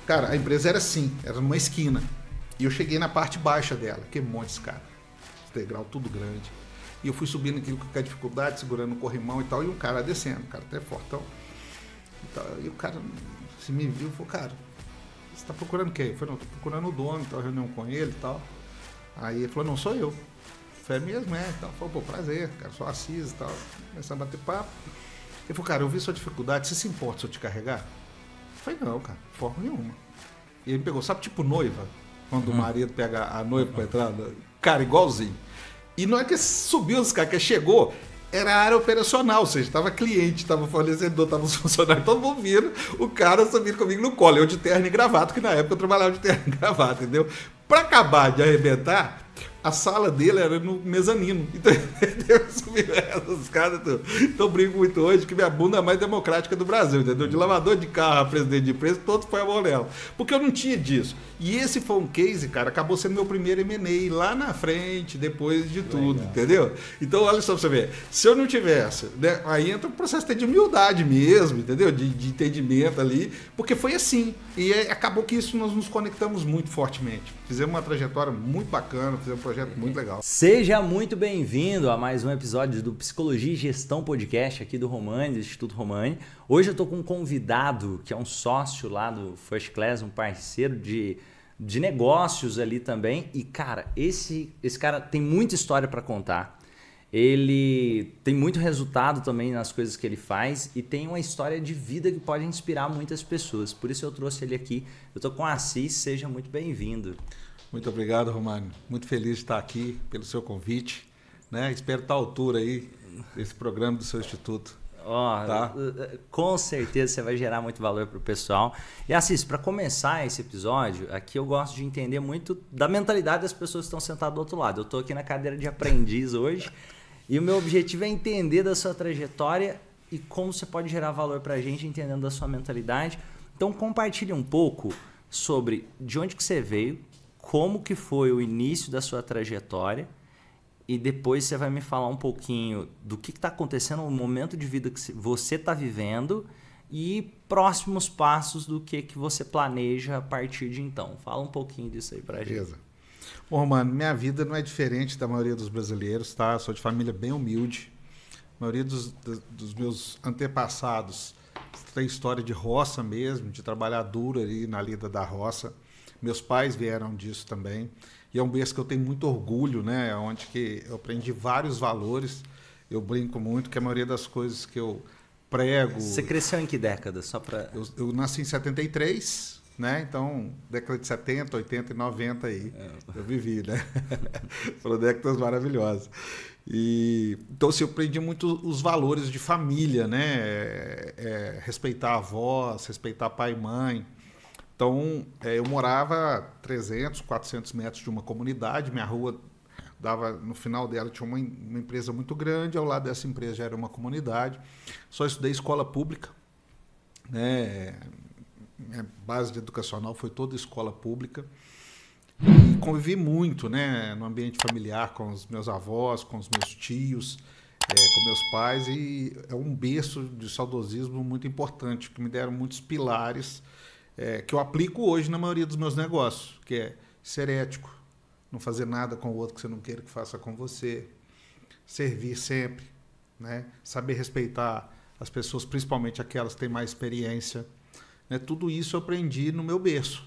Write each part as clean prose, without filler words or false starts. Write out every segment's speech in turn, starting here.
Cara, a empresa era assim, era numa esquina. E eu cheguei na parte baixa dela, que monte esse cara. Esse degrau tudo grande. E eu fui subindo aquilo com a dificuldade, segurando o corrimão e tal, e um cara descendo, um cara até fortão. E o cara se me viu e falou, cara, você tá procurando quem? Eu falei, não, tô procurando o dono, tal, reunião com ele e tal. Aí ele falou, não, sou eu. Eu falei, é mesmo, é? Então, falou, pô, prazer, cara, sou Assis e tal. Começamos a bater papo. Ele falou, cara, eu vi sua dificuldade, você se importa se eu te carregar? Eu falei, não, cara, de forma nenhuma. E ele me pegou, sabe, tipo noiva? Quando o marido pega a noiva pra entrar, cara, igualzinho. E não é que subiu os caras, que chegou, era a área operacional, ou seja, estava cliente, estava fornecedor, estava os funcionários, todo mundo vindo, o cara subindo comigo no colo, eu de terno e gravata, que na época eu trabalhava de terno e gravata, entendeu? Para acabar de arrebentar, a sala dele era no mezanino. Então, eu subi essas escadas. Então, eu brinco muito hoje que minha bunda é a mais democrática do Brasil, entendeu? De lavador de carro a presidente de empresa, todo foi a mão nela. Porque eu não tinha disso. E esse foi um case, cara, acabou sendo meu primeiro M&A lá na frente, depois de tudo, legal, entendeu? Então, olha só pra você ver. Se eu não tivesse, né, aí entra um processo de humildade mesmo, entendeu? De entendimento ali, porque foi assim. E acabou que isso nós nos conectamos muito fortemente. Fizemos uma trajetória muito bacana, fizemos um projeto muito legal. Seja muito bem-vindo a mais um episódio do Psicologia e Gestão Podcast aqui do Romani, do Instituto Romani. Hoje eu estou com um convidado que é um sócio lá do First Class, um parceiro de negócios ali também. E, cara, esse cara tem muita história para contar. Ele tem muito resultado também nas coisas que ele faz e tem uma história de vida que pode inspirar muitas pessoas. Por isso eu trouxe ele aqui. Eu estou com o Assis, seja muito bem-vindo. Muito obrigado, Romani. Muito feliz de estar aqui pelo seu convite, né? Espero estar à altura aí desse programa do seu instituto. Tá? Com certeza você vai gerar muito valor para o pessoal. E Assis, para começar esse episódio, aqui eu gosto de entender muito da mentalidade das pessoas que estão sentadas do outro lado. Eu estou aqui na cadeira de aprendiz hoje e o meu objetivo é entender da sua trajetória e como você pode gerar valor para a gente entendendo da sua mentalidade. Então compartilhe um pouco sobre de onde que você veio, como que foi o início da sua trajetória e depois você vai me falar um pouquinho do que está acontecendo no momento de vida que você está vivendo e próximos passos do que você planeja a partir de então. Fala um pouquinho disso aí pra gente. Beleza. Bom, Romano, minha vida não é diferente da maioria dos brasileiros, tá? Eu sou de família bem humilde. A maioria dos meus antepassados tem história de roça mesmo, de trabalhar duro ali na lida da roça. Meus pais vieram disso também. E é um berço que eu tenho muito orgulho, né? Onde que eu aprendi vários valores. Eu brinco muito que a maioria das coisas que eu prego... Você cresceu em que década? Só pra... eu nasci em 73, né? Então, década de 70, 80 e 90 aí. Eu vivi, né? Foram décadas maravilhosas. Então, assim, eu aprendi muito os valores de família, né? Respeitar avós, respeitar pai e mãe. Então, eu morava a 300, 400 metros de uma comunidade, minha rua dava, no final dela tinha uma empresa muito grande, ao lado dessa empresa já era uma comunidade, só estudei escola pública, né? Minha base educacional foi toda escola pública, e convivi muito, né, no ambiente familiar com os meus avós, com os meus tios, com meus pais, e é um berço de saudosismo muito importante, que me deram muitos pilares, que eu aplico hoje na maioria dos meus negócios, que é ser ético, não fazer nada com o outro que você não queira que faça com você, servir sempre, né? Saber respeitar as pessoas, principalmente aquelas que têm mais experiência. Né? Tudo isso eu aprendi no meu berço.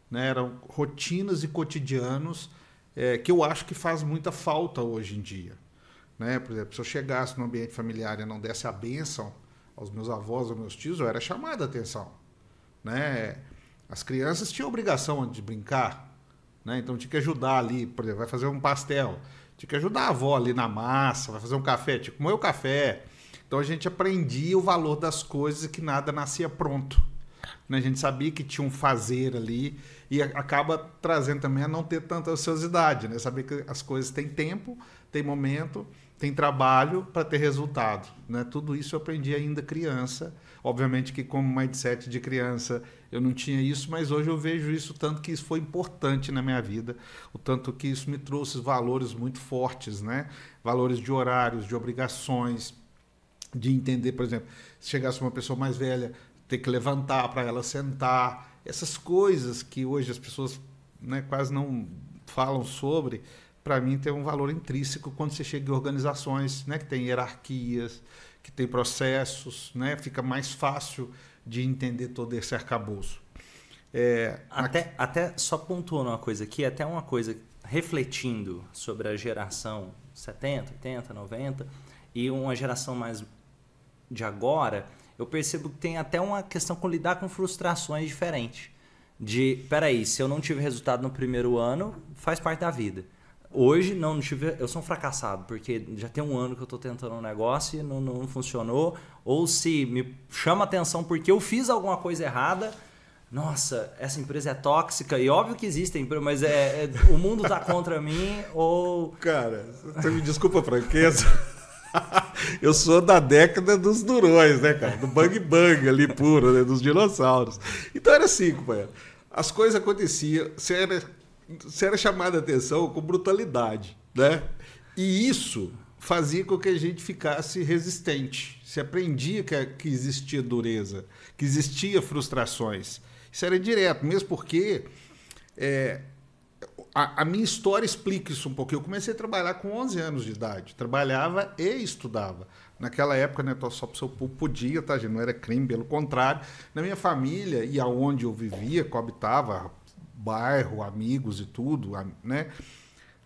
Né? Eram rotinas e cotidianos que eu acho que faz muita falta hoje em dia. Né? Por exemplo, se eu chegasse no ambiente familiar e não desse a bênção aos meus avós, aos meus tios, eu era chamado a atenção. Né? As crianças tinham obrigação de brincar, né? Então tinha que ajudar ali, por exemplo, vai fazer um pastel, tinha que ajudar a avó ali na massa, vai fazer um café, tinha que moer o café. Então a gente aprendia o valor das coisas e que nada nascia pronto. Né? A gente sabia que tinha um fazer ali e acaba trazendo também a não ter tanta ociosidade, né? Saber que as coisas têm tempo, tem momento, tem trabalho para ter resultado. Né? Tudo isso eu aprendi ainda criança. Obviamente que como mindset de criança eu não tinha isso, mas hoje eu vejo isso, tanto que isso foi importante na minha vida, o tanto que isso me trouxe valores muito fortes, né? Valores de horários, de obrigações, de entender, por exemplo, se chegasse uma pessoa mais velha, ter que levantar para ela sentar, Essas coisas que hoje as pessoas, né, quase não falam sobre, para mim tem um valor intrínseco quando você chega em organizações, né, que tem hierarquias, que tem processos, né, fica mais fácil de entender todo esse arcabouço. Até só pontuando uma coisa aqui, até uma coisa refletindo sobre a geração 70, 80, 90 e uma geração mais de agora, eu percebo que tem até uma questão com lidar com frustrações diferentes. Peraí, se eu não tive resultado no primeiro ano, faz parte da vida. Hoje não tive, eu sou um fracassado, porque já tem um ano que eu estou tentando um negócio e não funcionou. Ou se me chama atenção porque eu fiz alguma coisa errada, nossa, essa empresa é tóxica, e óbvio que existem, mas o mundo está contra mim, ou... Cara, você me desculpa a franqueza, eu sou da década dos durões, né, cara? Do bang bang ali puro, né? Dos dinossauros. Então era assim, companheiro. As coisas aconteciam, você era chamado a atenção com brutalidade, né? E isso fazia com que a gente ficasse resistente. Se aprendia que existia dureza, que existia frustrações. Isso era direto, mesmo porque a minha história explica isso um pouco. Eu comecei a trabalhar com 11 anos de idade. Trabalhava e estudava. Naquela época, né, só para o seu povo podia, tá, gente? Não era crime, pelo contrário. Na minha família e aonde eu vivia, coabitava, bairro, amigos e tudo, né?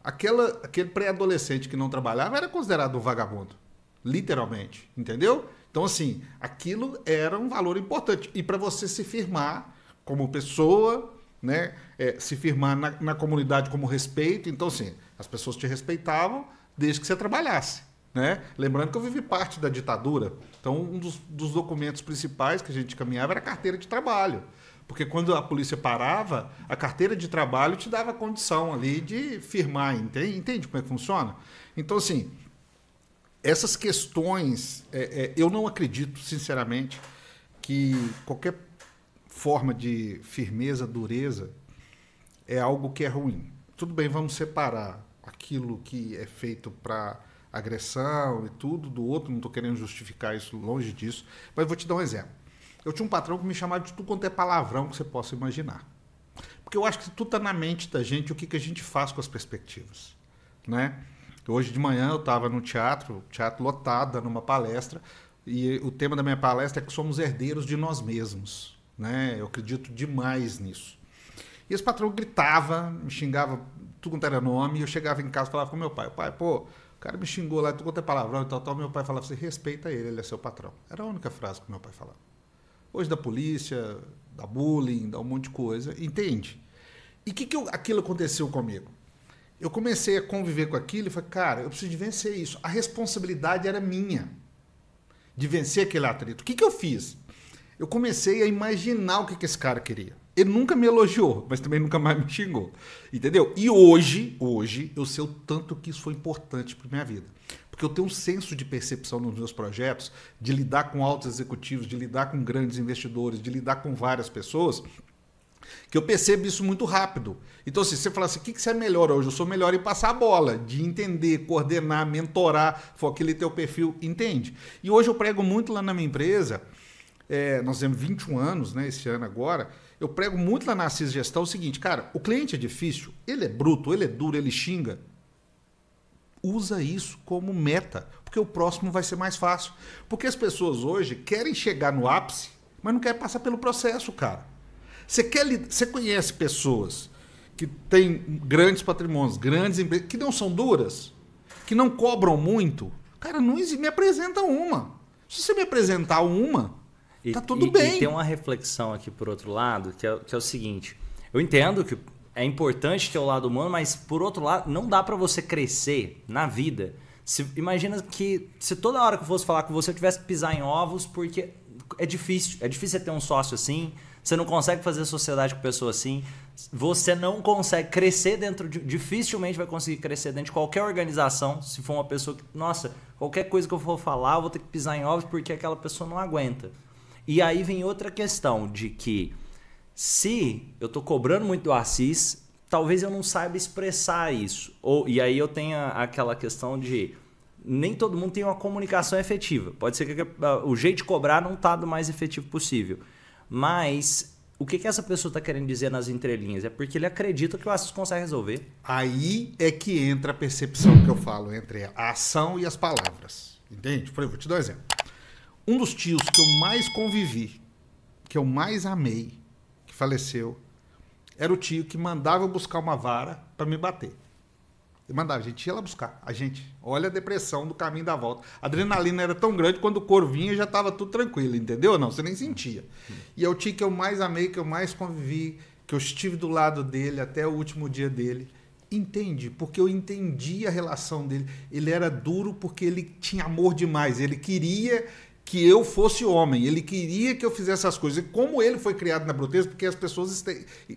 Aquele pré-adolescente que não trabalhava era considerado um vagabundo. Literalmente, entendeu? Então, assim, aquilo era um valor importante. E para você se firmar como pessoa, né, se firmar na comunidade como respeito. Então, assim, as pessoas te respeitavam desde que você trabalhasse, né? Lembrando que eu vivi parte da ditadura. Então, um dos documentos principais que a gente caminhava era a carteira de trabalho. Porque quando a polícia parava, a carteira de trabalho te dava condição ali de firmar. Entende como é que funciona? Então, assim, essas questões, eu não acredito, sinceramente, que qualquer forma de firmeza, dureza, é algo que é ruim. Tudo bem, vamos separar aquilo que é feito para agressão e tudo do outro, não estou querendo justificar isso, longe disso, mas vou te dar um exemplo. Eu tinha um patrão que me chamava de tudo quanto é palavrão que você possa imaginar. Porque eu acho que tudo está na mente da gente, o que a gente faz com as perspectivas, né? Hoje de manhã eu estava no teatro lotado, dando uma palestra, e o tema da minha palestra é que somos herdeiros de nós mesmos, né? Eu acredito demais nisso. E esse patrão gritava, me xingava, tudo quanto era nome, e eu chegava em casa e falava com meu pai, pô, o cara me xingou lá, tudo quanto é palavrão e tal, meu pai falava assim, respeita ele é seu patrão. Era a única frase que meu pai falava. Hoje da polícia, da bullying, dá um monte de coisa, entende? E aquilo aconteceu comigo? Eu comecei a conviver com aquilo e falei, cara, eu preciso de vencer isso. A responsabilidade era minha, de vencer aquele atrito. O que eu fiz? Eu comecei a imaginar o que esse cara queria. Ele nunca me elogiou, mas também nunca mais me xingou. Entendeu? E hoje eu sei o tanto que isso foi importante para minha vida. Porque eu tenho um senso de percepção nos meus projetos, de lidar com altos executivos, de lidar com grandes investidores, de lidar com várias pessoas, que eu percebo isso muito rápido. Então, assim, você fala assim, o que você é melhor hoje? Eu sou melhor em passar a bola, de entender, coordenar, mentorar, foi aquele teu perfil, entende? E hoje eu prego muito lá na minha empresa, nós temos 21 anos, né, esse ano agora, eu prego muito lá na Assis Gestão o seguinte, cara, o cliente é difícil, ele é bruto, ele é duro, ele xinga, usa isso como meta, porque o próximo vai ser mais fácil. Porque as pessoas hoje querem chegar no ápice, mas não querem passar pelo processo, cara. Você conhece pessoas que têm grandes patrimônios, grandes empresas, que não são duras, que não cobram muito? Cara, não me apresenta uma. Se você me apresentar uma, tá tudo bem. E tem uma reflexão aqui por outro lado, que é o seguinte. Eu entendo que é importante ter o lado humano, mas por outro lado, não dá para você crescer na vida. Imagina que se toda hora que eu fosse falar com você, eu tivesse que pisar em ovos, porque é difícil. É difícil você ter um sócio assim, você não consegue fazer sociedade com pessoa assim, você não consegue crescer dificilmente vai conseguir crescer dentro de qualquer organização, se for uma pessoa que, nossa, qualquer coisa que eu for falar, eu vou ter que pisar em ovos porque aquela pessoa não aguenta. E aí vem outra questão de que se eu estou cobrando muito do Assis, talvez eu não saiba expressar isso. E aí eu tenho aquela questão de nem todo mundo tem uma comunicação efetiva. Pode ser que o jeito de cobrar não está do mais efetivo possível. Mas O que essa pessoa está querendo dizer nas entrelinhas? É porque ele acredita que o Assis consegue resolver. Aí é que entra a percepção que eu falo entre a ação e as palavras. Entende? Por exemplo, vou te dar um exemplo. Um dos tios que eu mais convivi, que eu mais amei, que faleceu, era o tio que mandava eu buscar uma vara para me bater. Ele mandava, a gente ia lá buscar. A gente, olha a depressão do caminho da volta. A adrenalina era tão grande, quando o cor vinha já estava tudo tranquilo, entendeu? Não, você nem sentia. E é o tio que eu mais amei, que eu mais convivi, que eu estive do lado dele até o último dia dele. Entende? Porque eu entendi a relação dele. Ele era duro porque ele tinha amor demais. Ele queria que eu fosse homem. Ele queria que eu fizesse essas coisas. E como ele foi criado na bruteza, porque as pessoas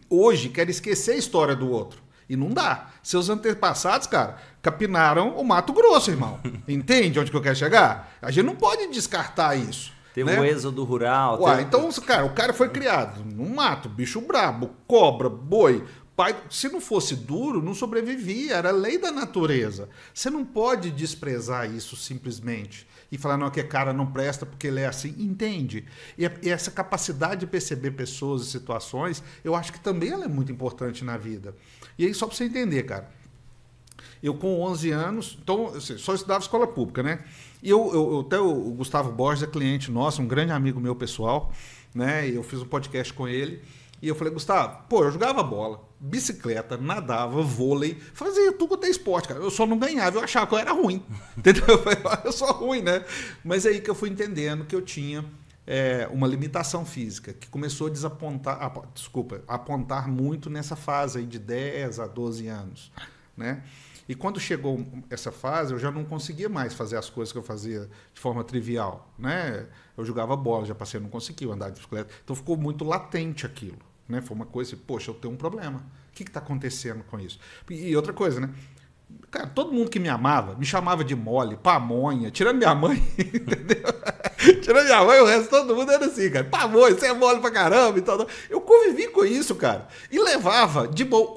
hoje querem esquecer a história do outro. E não dá. Seus antepassados, cara, capinaram o Mato Grosso, irmão. Entende onde que eu quero chegar? A gente não pode descartar isso. Tem né? o êxodo rural. Ué, então, cara, o cara foi criado no mato, bicho brabo, cobra, boi. Pai, se não fosse duro, não sobrevivia. Era a lei da natureza. Você não pode desprezar isso simplesmente e falar, não, que cara não presta porque ele é assim. Entende? E essa capacidade de perceber pessoas e situações, eu acho que também ela é muito importante na vida. E aí, só para você entender, cara, eu com 11 anos, então, assim, só estudava escola pública, né? E até o Gustavo Borges é cliente nosso, um grande amigo meu pessoal, né? E eu fiz um podcast com ele. E eu falei, Gustavo, pô, eu jogava bola, bicicleta, nadava, vôlei, fazia tudo quanto é esporte, cara. Eu só não ganhava, eu achava que eu era ruim. Entendeu? Eu falei, eu sou ruim, né? Mas aí que eu fui entendendo que eu tinha uma limitação física, que começou a apontar muito nessa fase aí de 10 a 12 anos, né? E quando chegou essa fase, eu já não conseguia mais fazer as coisas que eu fazia de forma trivial, né? Eu jogava bola, já passei, não conseguia andar de bicicleta. Então ficou muito latente aquilo, né? Foi uma coisa assim, poxa, eu tenho um problema. O que está acontecendo com isso? E outra coisa, né? Cara, todo mundo que me amava, me chamava de mole, pamonha, tirando minha mãe, entendeu? Tirando minha mãe, o resto todo mundo era assim, cara. Pamonha, você é mole pra caramba e tal. Eu convivi com isso, cara. E levava de boa.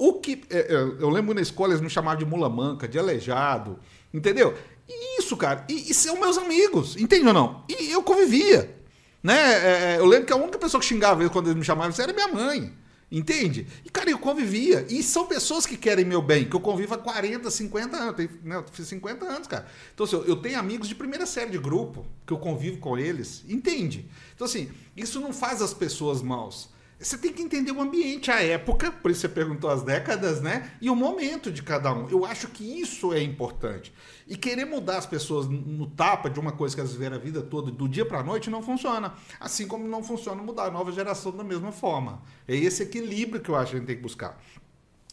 Eu lembro na escola, eles me chamavam de mula manca, de aleijado, entendeu? E isso, cara. E são meus amigos, entende ou não? E eu convivia, né? Eu lembro que a única pessoa que xingava quando eles me chamavam era minha mãe. Entende? E, cara, eu convivia. E são pessoas que querem meu bem, que eu convivo há 40, 50 anos. Eu fiz 50 anos, cara. Então, assim, eu tenho amigos de primeira série de grupo, que eu convivo com eles. Entende? Então, assim, isso não faz as pessoas maus. Você tem que entender o ambiente, a época, por isso você perguntou as décadas, né? E o momento de cada um. Eu acho que isso é importante. E querer mudar as pessoas no tapa de uma coisa que elas viveram a vida toda, do dia para a noite, não funciona. Assim como não funciona mudar a nova geração da mesma forma. É esse equilíbrio que eu acho que a gente tem que buscar.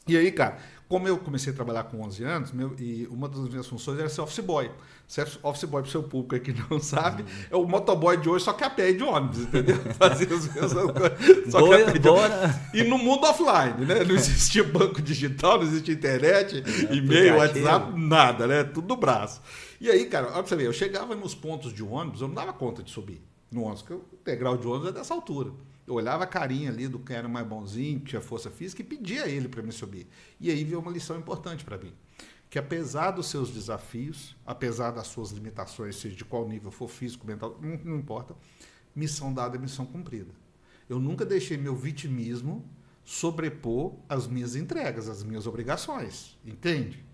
E aí, cara, como eu comecei a trabalhar com 11 anos, e uma das minhas funções era ser office boy. Ser office boy para o seu público aí que não sabe, é o motoboy de hoje, só que a pé de ônibus, entendeu? Fazia as mesmas coisas, só que a pé de ônibus. E no mundo offline, né? Não existia banco digital, não existia internet, e-mail, WhatsApp, nada, né? Tudo no braço. E aí, cara, olha pra você ver, eu chegava nos pontos de ônibus, eu não dava conta de subir no ônibus, porque o integral de ônibus é dessa altura. Eu olhava a carinha ali do que era mais bonzinho, que tinha força física, e pedia a ele para me subir. E aí veio uma lição importante para mim. Que apesar dos seus desafios, apesar das suas limitações, seja de qual nível for físico, mental, não importa, missão dada é missão cumprida. Eu nunca deixei meu vitimismo sobrepor as minhas entregas, as minhas obrigações. Entende?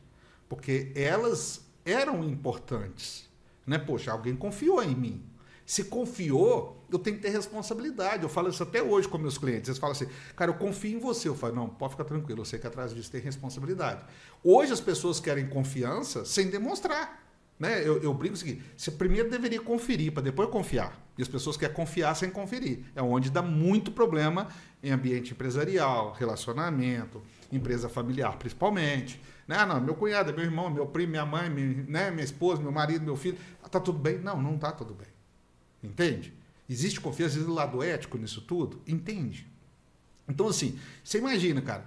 Porque elas eram importantes. Né? Poxa, alguém confiou em mim. Se confiou, eu tenho que ter responsabilidade. Eu falo isso até hoje com meus clientes. Eles falam assim, cara, eu confio em você. Eu falo, não, pode ficar tranquilo, eu sei que atrás disso tem responsabilidade. Hoje as pessoas querem confiança sem demonstrar. Né? Eu brinco o seguinte, você primeiro deveria conferir para depois confiar. E as pessoas querem confiar sem conferir. É onde dá muito problema em ambiente empresarial, relacionamento, empresa familiar principalmente. Né? Não, meu cunhado, meu irmão, meu primo, minha mãe, minha esposa, meu marido, meu filho. Tá tudo bem? Não, não tá tudo bem. Entende? Existe confiança, existe lado ético nisso tudo? Entende? Então, assim, você imagina, cara,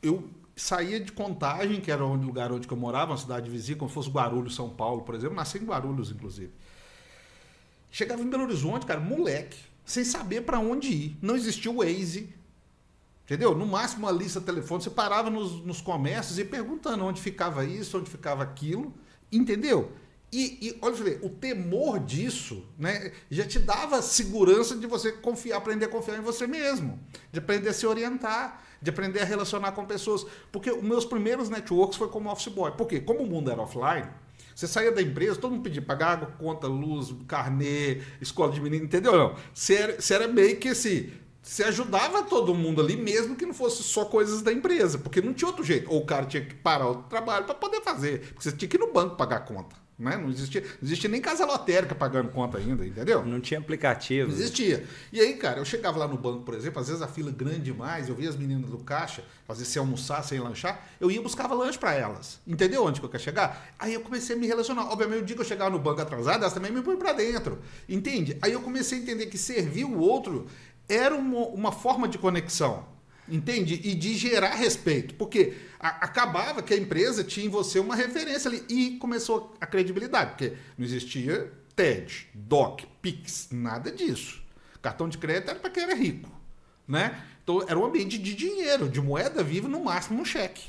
eu saía de Contagem, que era o lugar onde eu morava, uma cidade vizinha, como se fosse Guarulhos, São Paulo, por exemplo, nasci em Guarulhos, inclusive. Chegava em Belo Horizonte, cara, moleque, sem saber para onde ir. Não existia o Waze, entendeu? No máximo uma lista telefônica, você parava nos comércios e perguntando onde ficava isso, onde ficava aquilo, entendeu? E olha você ver, o temor disso, né, já te dava segurança de você confiar, aprender a confiar em você mesmo, de aprender a se orientar, de aprender a relacionar com pessoas. Porque os meus primeiros networks foi como office boy. Por quê? Como o mundo era offline, você saía da empresa, todo mundo pedia pagar água, conta, luz, carnê, escola de menino, entendeu? Não. Você era meio que assim, você ajudava todo mundo ali, mesmo que não fosse só coisas da empresa, porque não tinha outro jeito. Ou o cara tinha que parar o trabalho para poder fazer, porque você tinha que ir no banco pagar a conta. Né? Não existia nem casa lotérica pagando conta ainda, entendeu? Não tinha aplicativo. Não existia. E aí, cara, eu chegava lá no banco, por exemplo, às vezes a fila grande demais, eu via as meninas do caixa fazer sem almoçar, sem lanchar, eu ia e buscava lanche para elas. Entendeu onde que eu quero chegar? Aí eu comecei a me relacionar. Obviamente, o dia que eu chegava no banco atrasado, elas também me põem para dentro. Entende? Aí eu comecei a entender que servir o outro era uma forma de conexão. Entende? E de gerar respeito. Porque acabava que a empresa tinha em você uma referência ali. E começou a credibilidade. Porque não existia TED, DOC, PIX, nada disso. Cartão de crédito era para quem era rico. Né? Então era um ambiente de dinheiro, de moeda viva, no máximo um cheque.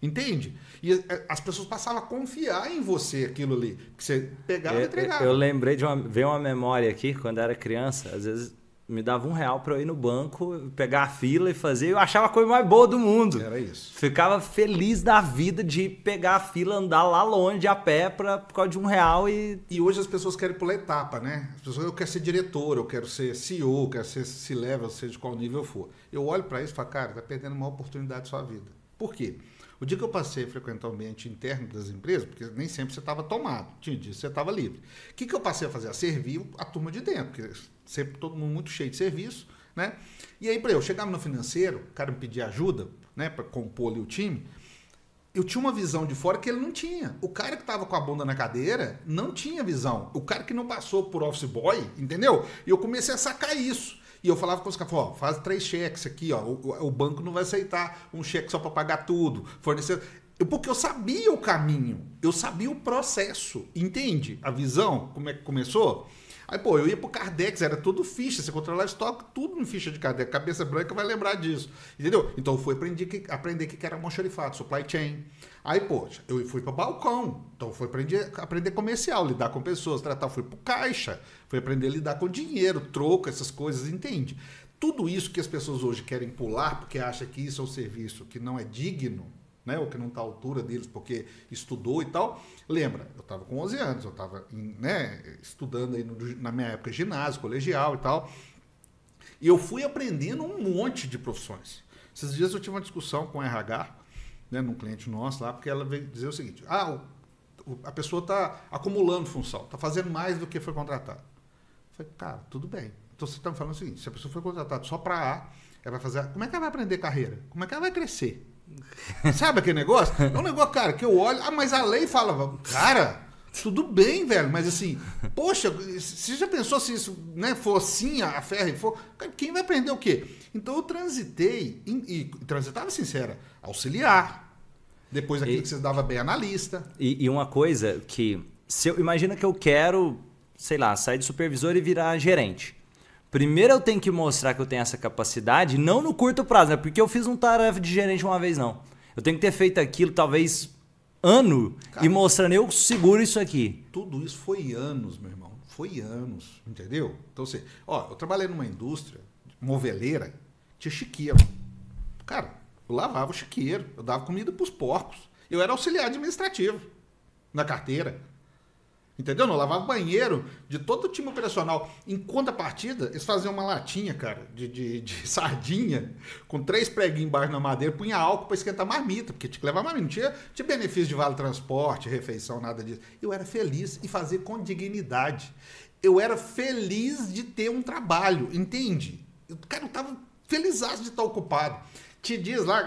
Entende? E as pessoas passavam a confiar em você, aquilo ali. Que você pegava e entregava. Eu lembrei veio uma memória aqui, quando eu era criança, às vezes me dava R$1 para eu ir no banco, pegar a fila e fazer. Eu achava a coisa mais boa do mundo. Era isso. Ficava feliz da vida de pegar a fila, andar lá longe a pé por causa de R$1 E hoje as pessoas querem pular etapa, né? As pessoas, eu quero ser diretor, eu quero ser CEO, eu quero ser C-level, seja de qual nível eu for. Eu olho para isso e falo, cara, tá perdendo uma oportunidade da sua vida. Por quê? O dia que eu passei a frequentar o ambiente interno das empresas, porque nem sempre você estava tomado, tinha dia que você estava livre. O que eu passei a fazer? A servir a turma de dentro, porque sempre todo mundo muito cheio de serviço, né? E aí, para eu chegar no financeiro, o cara me pedia ajuda, né, para compor ali o time, eu tinha uma visão de fora que ele não tinha. O cara que estava com a bunda na cadeira não tinha visão. O cara que não passou por office boy, entendeu? E eu comecei a sacar isso. E eu falava com os caras, ó, faz 3 cheques aqui, ó. O banco não vai aceitar um cheque só para pagar tudo. Fornecedor. Porque eu sabia o caminho, eu sabia o processo, entende? A visão, como é que começou? Aí, pô, eu ia pro Cardex, era tudo ficha, você controlava estoque, tudo em ficha de Cardex. Cabeça branca vai lembrar disso, entendeu? Então eu fui aprender que era almoxarifado, supply chain. Aí, pô, eu fui para balcão, então eu fui aprender comercial, lidar com pessoas, tratar, fui pro caixa, fui aprender a lidar com dinheiro, troco, essas coisas, entende? Tudo isso que as pessoas hoje querem pular, porque acham que isso é um serviço que não é digno, né, ou que não está à altura deles porque estudou e tal. Lembra, eu estava com 11 anos, eu estava estudando aí na minha época ginásio, colegial e tal, e eu fui aprendendo um monte de profissões. Esses dias eu tive uma discussão com o RH, né, num cliente nosso lá, porque ela veio dizer o seguinte, a pessoa está acumulando função, está fazendo mais do que foi contratado. Eu falei, cara, tudo bem. Então você está me falando o seguinte, se a pessoa foi contratada só para A, ela vai fazer, como é que ela vai aprender carreira? Como é que ela vai crescer? Sabe aquele negócio? É um negócio, cara, que eu olho, mas a lei fala, cara, tudo bem, velho, mas assim, poxa, você já pensou se isso, né, for assim, a ferro for, quem vai aprender o quê? Então eu transitei, e transitava sincera, auxiliar, depois aquilo que você dava bem analista. E uma coisa que, imagina que eu quero, sei lá, sair de supervisor e virar gerente. Primeiro eu tenho que mostrar que eu tenho essa capacidade, não no curto prazo, né? Porque eu fiz um tarefa de gerente uma vez, não. Eu tenho que ter feito aquilo, talvez, ano, cara, e mostrando, eu seguro isso aqui. Tudo isso foi anos, meu irmão. Foi anos, entendeu? Então, eu trabalhei numa indústria moveleira, tinha chiqueiro. Cara, eu lavava o chiqueiro, eu dava comida para os porcos. Eu era auxiliar administrativo na carteira. Entendeu? Não, lavava banheiro de todo o time operacional. Em contrapartida, eles faziam uma latinha, cara, de sardinha, com 3 preguinhos embaixo na madeira, punha álcool para esquentar marmita, porque tinha que levar marmita. Não tinha benefício de vale transporte, refeição, nada disso. Eu era feliz em fazer com dignidade. Eu era feliz de ter um trabalho, entende? Cara, eu estava felizaço de estar ocupado. Tinha dias lá,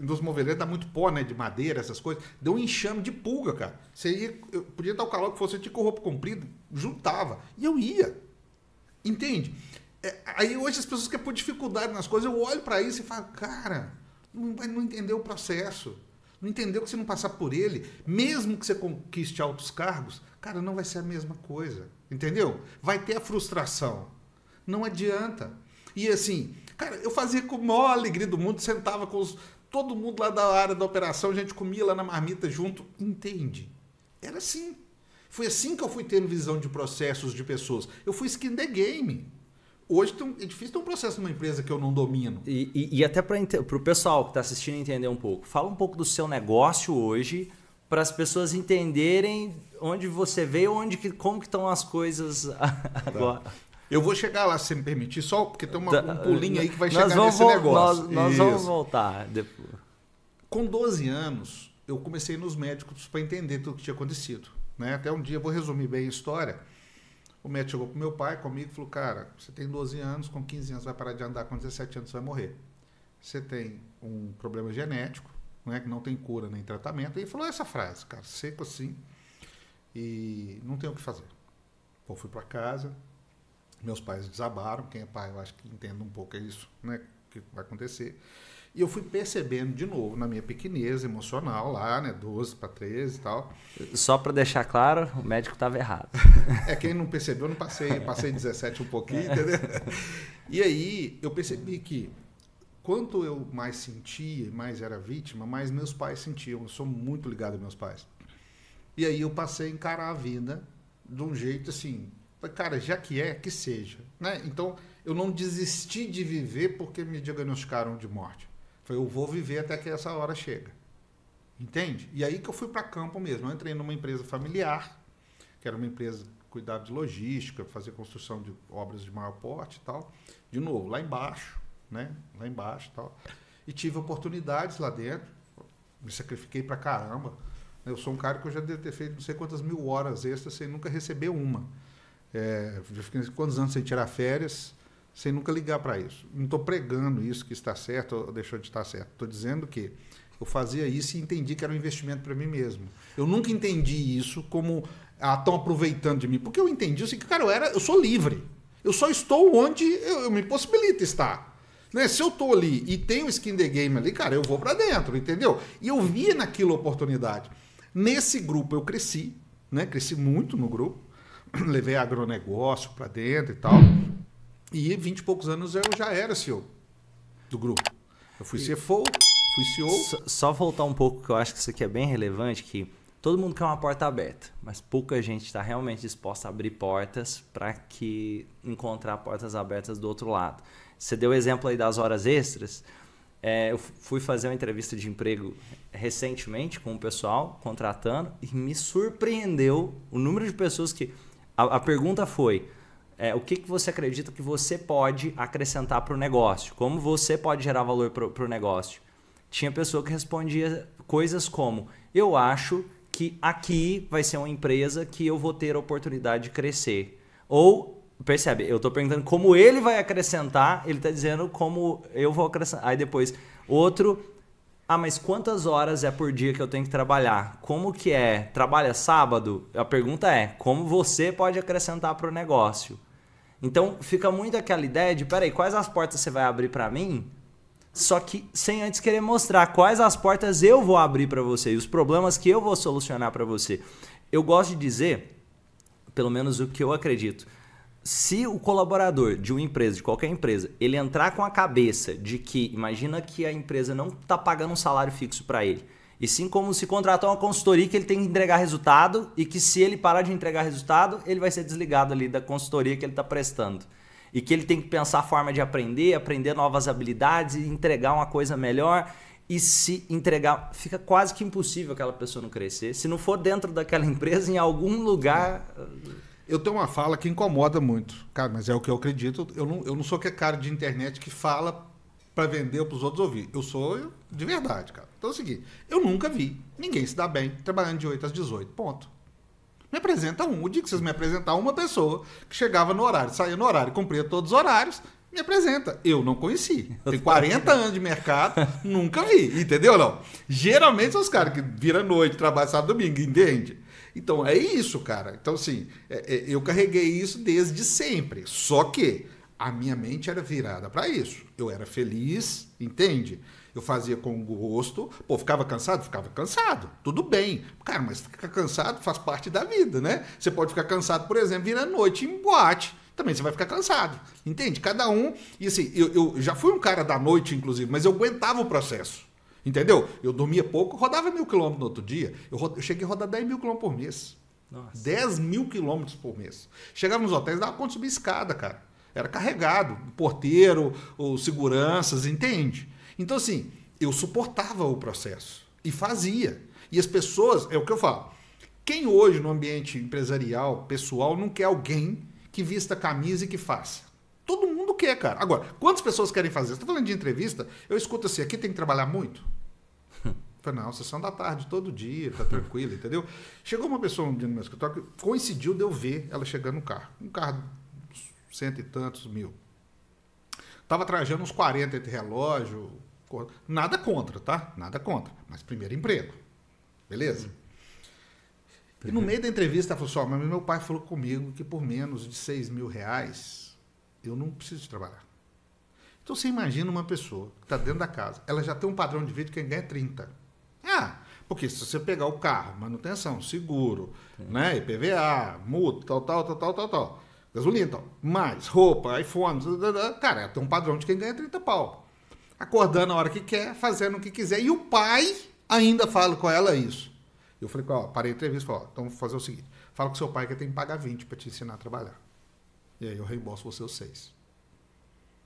dos moveleiros dá muito pó, né, de madeira, essas coisas, deu um enxame de pulga, cara. Eu podia dar o calor que fosse, eu tinha com roupa comprida, juntava, e eu ia. Entende? Aí hoje as pessoas que por dificuldade nas coisas, eu olho para isso e falo, cara, não entendeu o processo, não entendeu que se não passar por ele, mesmo que você conquiste altos cargos, cara, não vai ser a mesma coisa, entendeu? Vai ter a frustração, não adianta. E assim, cara, eu fazia com a maior alegria do mundo, sentava com todo mundo lá da área da operação, a gente comia lá na marmita junto, entende? Era assim. Foi assim que eu fui tendo visão de processos de pessoas. Eu fui skin the game. Hoje é difícil ter um processo numa empresa que eu não domino. E até para o pessoal que está assistindo entender um pouco, fala um pouco do seu negócio hoje para as pessoas entenderem onde você veio, como que estão as coisas agora. Tá. Eu vou chegar lá, se você me permitir, só porque tem um pulinho aí que vai chegar nesse negócio. Nós vamos voltar depois. Com 12 anos, eu comecei nos médicos para entender tudo o que tinha acontecido. Né? Até um dia, vou resumir bem a história. O médico chegou pro meu pai, comigo, e falou, cara, você tem 12 anos, com 15 anos vai parar de andar, com 17 anos você vai morrer. Você tem um problema genético, né, que não tem cura nem tratamento. E ele falou essa frase, cara, seco assim, e não tem o que fazer. Pô, fui para casa, meus pais desabaram, quem é pai eu acho que entende um pouco isso, né, que vai acontecer. E eu fui percebendo de novo, na minha pequenez emocional lá, né, 12 para 13 e tal. Só para deixar claro, o médico estava errado. Quem não percebeu, eu não passei 17 um pouquinho, entendeu? E aí eu percebi que quanto eu mais sentia, mais era vítima, mais meus pais sentiam. Eu sou muito ligado aos meus pais. E aí eu passei a encarar a vida de um jeito assim, cara, já que seja. Né? Então eu não desisti de viver porque me diagnosticaram de morte. Eu vou viver até que essa hora chega. Entende? E aí que eu fui para campo mesmo. Eu entrei numa empresa familiar, que era uma empresa que cuidava de logística, fazia construção de obras de maior porte e tal. De novo, lá embaixo, né? Lá embaixo e tal. E tive oportunidades lá dentro. Me sacrifiquei pra caramba. Eu sou um cara que eu já devo ter feito não sei quantas mil horas extras sem nunca receber uma. Já fiquei quantos anos sem tirar férias, sem nunca ligar para isso. Não estou pregando isso, que está certo ou deixou de estar certo. Estou dizendo que eu fazia isso e entendi que era um investimento para mim mesmo. Eu nunca entendi isso como estão aproveitando de mim. Porque eu entendi assim, que, cara, eu sou livre. Eu só estou onde eu me possibilito estar. Né? Se eu estou ali e tem o skin the game ali, cara, eu vou para dentro, entendeu? E eu via naquilo oportunidade. Nesse grupo eu cresci, né? Cresci muito no grupo. Levei agronegócio para dentro e tal. E 20 e poucos anos eu já era CEO do grupo. Eu fui CFO, fui CEO. Só voltar um pouco, que eu acho que isso aqui é bem relevante, que todo mundo quer uma porta aberta, mas pouca gente está realmente disposta a abrir portas para que encontrar portas abertas do outro lado. Você deu o exemplo aí das horas extras. Eu fui fazer uma entrevista de emprego recentemente com o pessoal contratando e me surpreendeu o número de pessoas que... A pergunta foi... o que você acredita que você pode acrescentar para o negócio? Como você pode gerar valor para o negócio? Tinha pessoa que respondia coisas como, eu acho que aqui vai ser uma empresa que eu vou ter a oportunidade de crescer. Ou, percebe, eu estou perguntando como ele vai acrescentar, ele está dizendo como eu vou acrescentar. Aí depois, outro, mas quantas horas é por dia que eu tenho que trabalhar? Como que é? Trabalha sábado? A pergunta é, como você pode acrescentar para o negócio? Então, fica muito aquela ideia de, peraí, quais as portas você vai abrir para mim? Só que sem antes querer mostrar quais as portas eu vou abrir para você e os problemas que eu vou solucionar para você. Eu gosto de dizer, pelo menos o que eu acredito, se o colaborador de uma empresa, de qualquer empresa, ele entrar com a cabeça de que, imagina que a empresa não está pagando um salário fixo para ele, e sim como se contratar uma consultoria que ele tem que entregar resultado e que se ele parar de entregar resultado, ele vai ser desligado ali da consultoria que ele está prestando. E que ele tem que pensar a forma de aprender novas habilidades e entregar uma coisa melhor. E se entregar, fica quase que impossível aquela pessoa não crescer. Se não for dentro daquela empresa, em algum lugar... Eu tenho uma fala que incomoda muito, cara, mas é o que eu acredito. Eu não sou aquele cara de internet que fala para vender para os outros ouvir. Eu sou de verdade, cara. Então é o seguinte, eu nunca vi ninguém se dar bem trabalhando de 8 às 18, ponto. Me apresenta um. O dia que vocês me apresentar uma pessoa que chegava no horário, saía no horário, cumpria todos os horários, me apresenta. Eu não conheci. Tem 40 anos de mercado, nunca vi. Entendeu, não? Geralmente são os caras que viram noite, trabalham sábado e domingo, entende? Então, é isso, cara. Então, assim, eu carreguei isso desde sempre. Só que a minha mente era virada para isso. Eu era feliz, entende? Eu fazia com gosto. Pô, ficava cansado? Ficava cansado. Tudo bem. Cara, mas ficar cansado faz parte da vida, né? Você pode ficar cansado, por exemplo, vir à noite em boate. Também você vai ficar cansado. Entende? Cada um... E assim, eu já fui um cara da noite, inclusive, mas eu aguentava o processo. Entendeu? Eu dormia pouco, rodava 1.000 quilômetros no outro dia. Eu cheguei a rodar 10 mil quilômetros por mês. Nossa. 10 mil quilômetros por mês. Chegava nos hotéis, dava conta de subir escada, cara. Era carregado, o porteiro, os seguranças, entende? Então, assim, eu suportava o processo e fazia. E as pessoas, é o que eu falo, quem hoje no ambiente empresarial, pessoal, não quer alguém que vista a camisa e que faça? Todo mundo quer, cara. Agora, quantas pessoas querem fazer? Você está falando de entrevista, eu escuto assim, aqui tem que trabalhar muito? Eu falei, não, sessão da tarde, todo dia, tá tranquilo, entendeu? Chegou uma pessoa um dia no meu escritório, coincidiu de eu ver ela chegando no carro. Um carro de 100 e tantos mil. Tava trajando uns 40 entre relógio, nada contra, tá? Nada contra. Mas primeiro emprego. Beleza? E no meio da entrevista ela falou assim, mas meu pai falou comigo que por menos de 6 mil reais eu não preciso trabalhar. Então você imagina uma pessoa que está dentro da casa, ela já tem um padrão de vida que quem ganha 30. Porque se você pegar o carro, manutenção, seguro, né, IPVA, multa, tal, gasolina, tal, mais roupa, iPhone, cara, tem um padrão de quem ganha 30 pau. Acordando a hora que quer, fazendo o que quiser. E o pai ainda fala com ela isso. Eu falei, parei a entrevista e falei, então vou fazer o seguinte, fala com seu pai que tem que pagar 20 para te ensinar a trabalhar. E aí eu reembolso você os 6.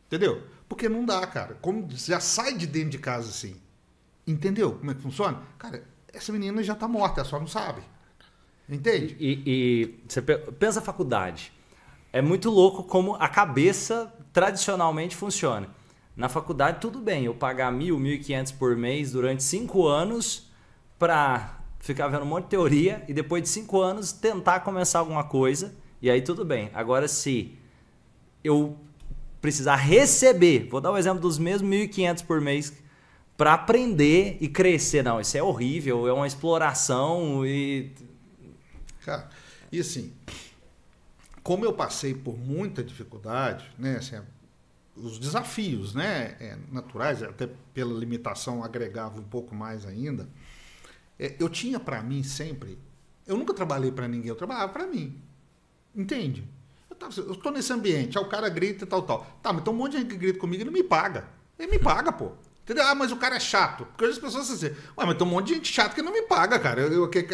Entendeu? Porque não dá, cara. Como já sai de dentro de casa assim. Entendeu como é que funciona? Cara, essa menina já tá morta, ela só não sabe. Entende? E você pensa a faculdade. É muito louco como a cabeça tradicionalmente funciona. Na faculdade, tudo bem, eu pagar 1.000, 1.500 por mês durante 5 anos para ficar vendo um monte de teoria e depois de 5 anos tentar começar alguma coisa e aí tudo bem. Agora, se eu precisar receber, vou dar o exemplo dos mesmos 1.500 por mês para aprender e crescer, não, isso é horrível, é uma exploração e... Cara, e assim, como eu passei por muita dificuldade, né, assim, os desafios, né, naturais, até pela limitação agregava um pouco mais ainda, eu tinha para mim sempre, eu nunca trabalhei para ninguém, eu trabalhava para mim, entende? Eu estou nesse ambiente, o cara grita e tal. Tá, mas tem um monte de gente que grita comigo e não me paga. Ele me paga, pô. Entendeu? Mas o cara é chato. Porque hoje as pessoas dizem assim, mas tem um monte de gente chata que não me paga, cara.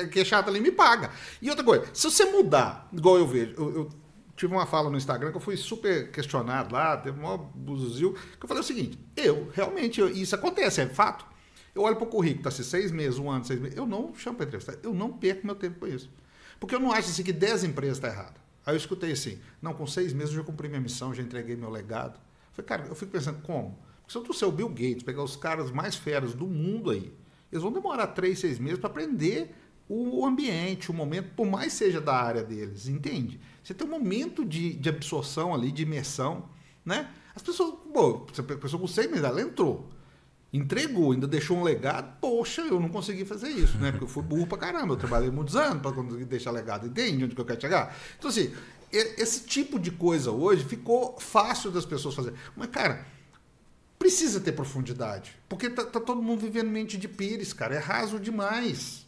Que é chato ali me paga. E outra coisa, se você mudar, igual eu vejo, eu tive uma fala no Instagram que eu fui super questionado lá, teve um maior buzuzil, que eu falei o seguinte, isso acontece, é fato. Eu olho pro currículo, tá assim, 6 meses, 1 ano, 6 meses, eu não chamo pra entrevista, eu não perco meu tempo com isso. Porque eu não acho assim que 10 empresas tá errado. Aí eu escutei assim, não, com 6 meses eu já cumpri minha missão, já entreguei meu legado. Eu falei, cara, eu fico pensando, como? Porque se eu trouxer o Bill Gates, pegar os caras mais feras do mundo aí, eles vão demorar 3, 6 meses para aprender o ambiente, o momento, por mais seja da área deles, entende? Você tem um momento de absorção ali, de imersão, né? As pessoas, a pessoa com 6 meses, ela entrou, entregou, ainda deixou um legado, poxa, eu não consegui fazer isso, né? Porque eu fui burro pra caramba, eu trabalhei muitos anos para conseguir deixar legado, entende onde que eu quero chegar? Então, assim, esse tipo de coisa hoje ficou fácil das pessoas fazerem. Mas, cara, precisa ter profundidade, porque tá todo mundo vivendo mente de pires, cara, é raso demais,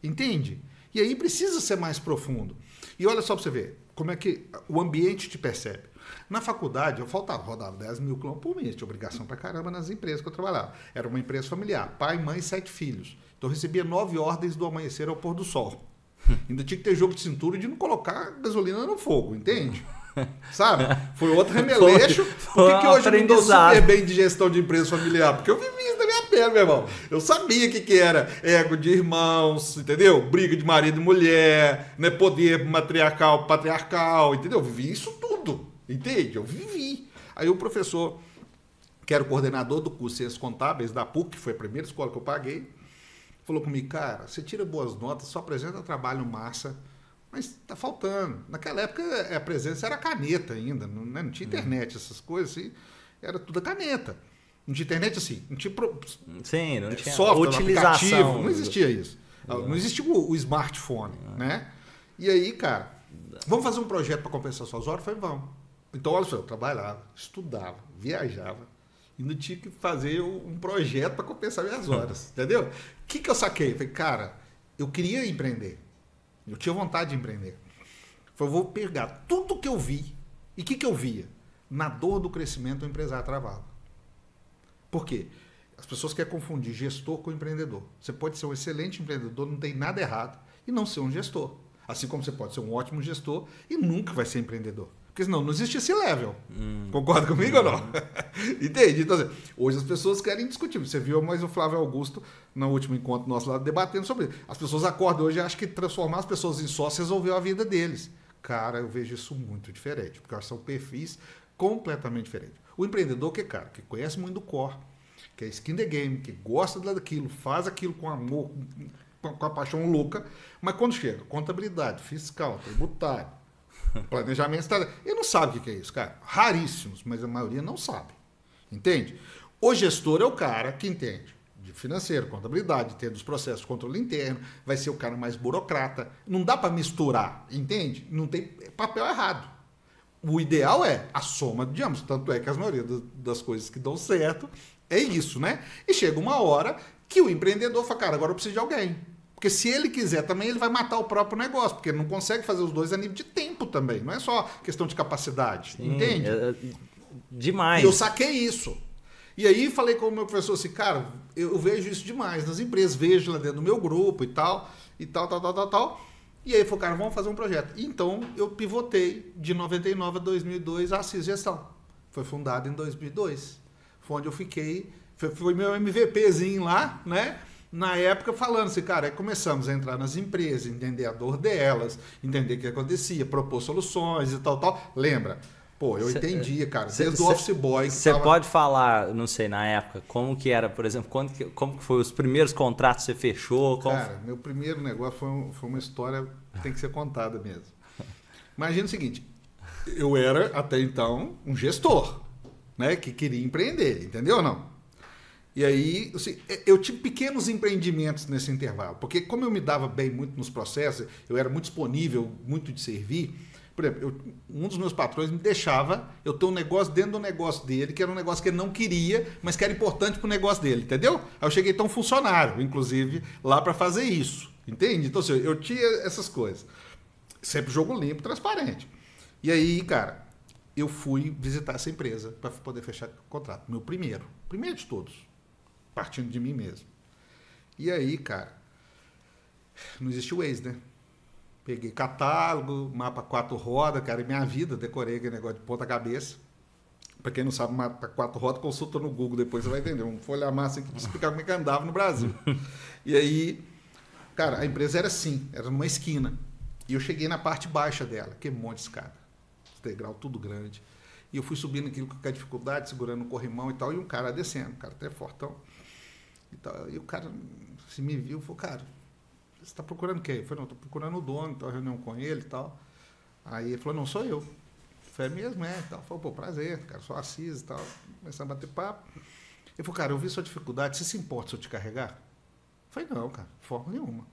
entende? E aí precisa ser mais profundo. E olha só pra você ver, como é que o ambiente te percebe. Na faculdade, eu rodava 10 mil quilômetros por mês, tinha obrigação pra caramba nas empresas que eu trabalhava. Era uma empresa familiar, pai, mãe, 7 filhos. Então eu recebia 9 ordens do amanhecer ao pôr do sol. Ainda tinha que ter jogo de cintura de não colocar gasolina no fogo, entende? Sabe? Foi outro remeleixo. Por que hoje eu não dou super bem de gestão de empresa familiar? Porque eu vivi isso na minha pele, meu irmão. Eu sabia o que era ego de irmãos, entendeu? Briga de marido e mulher, né? Poder matriarcal, patriarcal, entendeu? Eu vivi isso tudo. Entende? Eu vivi. Aí o professor, que era o coordenador do curso de Ciências Contábeis da PUC, que foi a primeira escola que eu paguei, falou comigo, cara, você tira boas notas, só apresenta trabalho massa, mas tá faltando. Naquela época a presença era caneta ainda, não tinha internet, essas coisas assim, era tudo a caneta. Não tinha internet assim, não tinha sim, não tinha software, utilização, aplicativo, não existia isso. Não existia o smartphone, né? E aí, cara, vamos fazer um projeto para compensar suas horas? Eu falei, vamos. Então, olha só, eu trabalhava, estudava, viajava, e não tinha que fazer um projeto para compensar minhas horas, entendeu? O que eu saquei? Eu falei, cara, eu queria empreender, eu tinha vontade de empreender. Eu falei, vou pegar tudo que eu vi, e o que eu via? Na dor do crescimento, o empresário travava. Por quê? As pessoas querem confundir gestor com empreendedor. Você pode ser um excelente empreendedor, não tem nada errado, e não ser um gestor. Assim como você pode ser um ótimo gestor e nunca vai ser empreendedor. Porque senão não existe esse level. Concorda comigo ou não? Entende? Então, assim, hoje as pessoas querem discutir. Você viu mais o Flávio Augusto no último encontro nosso lá debatendo sobre isso. As pessoas acordam hoje e acham que transformar as pessoas em sócios resolveu a vida deles. Cara, eu vejo isso muito diferente, porque são perfis completamente diferentes. O empreendedor que conhece muito do core, que é skin the game, que gosta daquilo, faz aquilo com amor, com a paixão louca, mas quando chega contabilidade, fiscal, tributário, planejamento estratégico, ele não sabe o que é isso, cara. Raríssimos, mas a maioria não sabe. Entende? O gestor é o cara que entende de financeiro, contabilidade, entende dos processos de controle interno, vai ser o cara mais burocrata. Não dá para misturar, entende? Não tem papel errado. O ideal é a soma de ambos. Tanto é que a maioria das coisas que dão certo é isso, né? E chega uma hora que o empreendedor fala, cara, agora eu preciso de alguém. Porque se ele quiser também, ele vai matar o próprio negócio, porque ele não consegue fazer os dois a nível de tempo também. Não é só questão de capacidade, sim, entende? Demais. E eu saquei isso. E aí falei com o meu professor assim, cara, eu vejo isso demais nas empresas, vejo lá dentro do meu grupo e tal. E aí ele falou, cara, vamos fazer um projeto. Então eu pivotei de 99 a 2002 a Assis Gestão. Foi fundado em 2002. Foi onde eu fiquei, foi meu MVPzinho lá, né? Na época falando assim, cara, aí começamos a entrar nas empresas, entender a dor delas, entender o que acontecia, propor soluções e tal. Lembra? Pô, eu entendia, cara, desde o office boy. Você pode falar, não sei, na época, como que era, por exemplo, como que foi os primeiros contratos que você fechou? Cara, meu primeiro negócio foi uma história que tem que ser contada mesmo. Imagina o seguinte, eu era, até então, um gestor, né, que queria empreender, entendeu ou não? E aí, assim, eu tive pequenos empreendimentos nesse intervalo, porque como eu me dava bem muito nos processos, eu era muito disponível, muito de servir. Por exemplo, um dos meus patrões me deixava eu ter um negócio dentro do negócio dele, que era um negócio que ele não queria, mas que era importante para o negócio dele, entendeu? Aí eu cheguei a ter um funcionário, inclusive, lá para fazer isso, entende? Então, assim, eu tinha essas coisas. Sempre jogo limpo, transparente. E aí, cara, eu fui visitar essa empresa para poder fechar o contrato. Meu primeiro de todos. Partindo de mim mesmo. E aí, cara, não existia o Waze, né? Peguei catálogo, mapa 4 rodas, cara, minha vida, decorei aquele negócio de ponta cabeça. Para quem não sabe, mapa 4 rodas, consulta no Google, depois você vai entender. Um folha massa assim, que explicar como é que andava no Brasil. E aí, cara, a empresa era assim, era numa esquina. E eu cheguei na parte baixa dela, que é um monte de escada. Degrau tudo grande. E eu fui subindo aquilo com a dificuldade, segurando o corrimão e tal, e um cara descendo, um cara até fortão. E o cara, se me viu, falou, cara, você está procurando quem? Eu falei, não, estou procurando o dono, estou reunião com ele e tal. Aí ele falou, não, sou eu. Eu falei, mesmo, é, tal. Falei, pô, prazer, cara, sou Assis e tal. Começamos a bater papo. Ele falou, cara, eu vi sua dificuldade, você se importa se eu te carregar? Eu falei, não, cara, de forma nenhuma.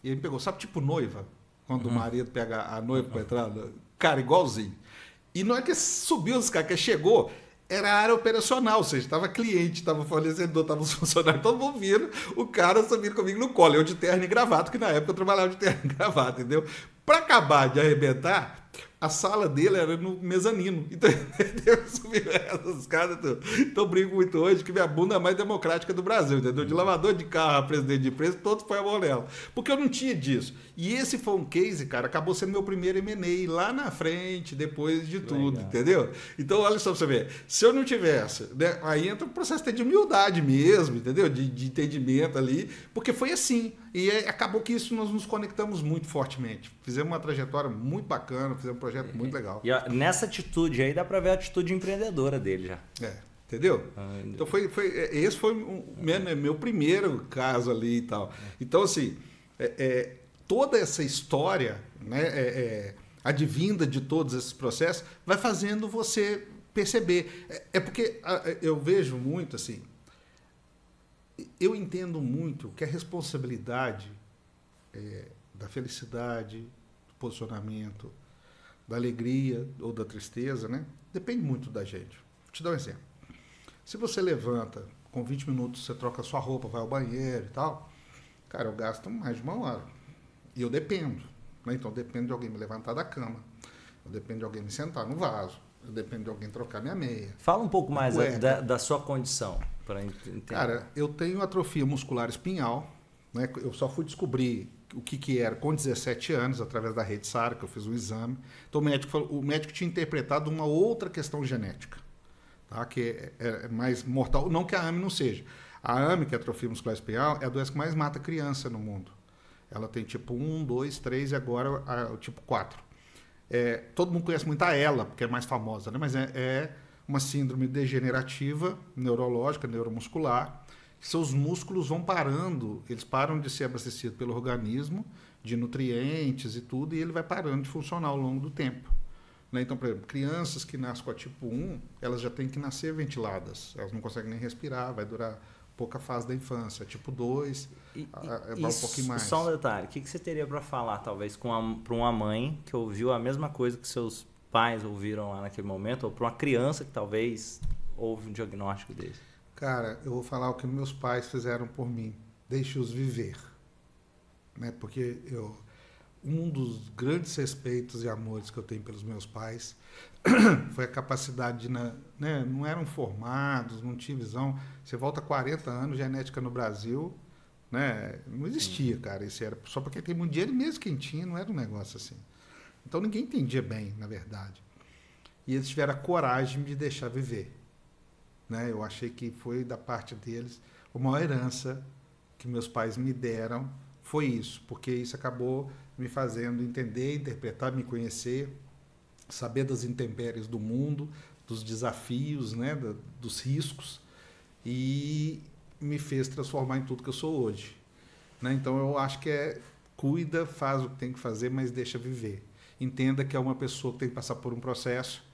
E ele me pegou, sabe, tipo noiva, quando o marido pega a noiva para entrar? Cara, igualzinho. E não é que subiu os caras, que chegou, era a área operacional, ou seja, estava cliente, estava fornecedor, estava os funcionários, todo mundo vindo, o cara subindo comigo no colo, eu de terno e gravata, que na época eu trabalhava de terno e gravata, entendeu? Para acabar de arrebentar, a sala dele era no mezanino. Então, eu subi essas escadas. Então, eu brinco muito hoje que minha bunda é a mais democrática do Brasil, entendeu? De lavador de carro a presidente de empresa, todos põem a mão nela. Porque eu não tinha disso. E esse foi um case, cara, acabou sendo meu primeiro M&A lá na frente, depois de tudo, entendeu? Então, olha só pra você ver. Se eu não tivesse, né, aí entra o processo de humildade mesmo, entendeu? De entendimento ali, porque foi assim. E acabou que isso nós nos conectamos muito fortemente. Fizemos uma trajetória muito bacana, fizemos um projeto muito legal. E ó, nessa atitude aí dá para ver a atitude empreendedora dele já. Entendeu? Então esse foi meu primeiro caso ali e tal. Então, assim, toda essa história, né, advinda de todos esses processos, vai fazendo você perceber. É porque eu vejo muito assim. Eu entendo muito que a responsabilidade da felicidade, do posicionamento, da alegria ou da tristeza, né? Depende muito da gente. Vou te dar um exemplo. Se você levanta, com 20 minutos você troca a sua roupa, vai ao banheiro e tal, cara, eu gasto mais de 1 hora. E eu dependo. Né? Então, eu dependo de alguém me levantar da cama. Eu dependo de alguém me sentar no vaso. Eu dependo de alguém trocar minha meia. Fala um pouco mais da sua condição. Cara, eu tenho atrofia muscular espinhal, né? Eu só fui descobrir o que era com 17 anos, através da rede SARA, que eu fiz um exame. Então o médico tinha interpretado uma outra questão genética, tá? Que é mais mortal, não que a AME não seja. A AME, que é a atrofia muscular espinhal, é a doença que mais mata criança no mundo. Ela tem tipo 1, 2, 3 e agora o tipo 4. Todo mundo conhece muito a ELA, porque é mais famosa, né? Mas é uma síndrome degenerativa, neurológica, neuromuscular. Seus músculos vão parando, eles param de ser abastecidos pelo organismo, de nutrientes e tudo, e ele vai parando de funcionar ao longo do tempo. Né? Então, por exemplo, crianças que nascem com a tipo 1, elas já têm que nascer ventiladas, elas não conseguem nem respirar, vai durar pouca fase da infância. Tipo 2, vai um pouquinho mais. Só um detalhe, o que você teria para falar, talvez, para uma mãe que ouviu a mesma coisa que seus pais ouviram lá naquele momento, ou para uma criança que talvez houve um diagnóstico desse? Cara, eu vou falar o que meus pais fizeram por mim. Deixe-os viver. Né? Porque um dos grandes respeitos e amores que eu tenho pelos meus pais foi a capacidade de... Né? Não eram formados, não tinha visão. Você volta 40 anos, genética no Brasil, né? Não existia, cara. Isso era só porque tem muito dinheiro, mesmo quem tinha, não era um negócio assim. Então ninguém entendia bem, na verdade. E eles tiveram a coragem de deixar viver. Né? Eu achei que foi da parte deles a maior herança que meus pais me deram foi isso, porque isso acabou me fazendo entender, interpretar, me conhecer, saber das intempéries do mundo, dos desafios, né? Dos riscos, e me fez transformar em tudo que eu sou hoje. Né? Então eu acho que cuida, faz o que tem que fazer, mas deixa viver. Entenda que é uma pessoa que tem que passar por um processo,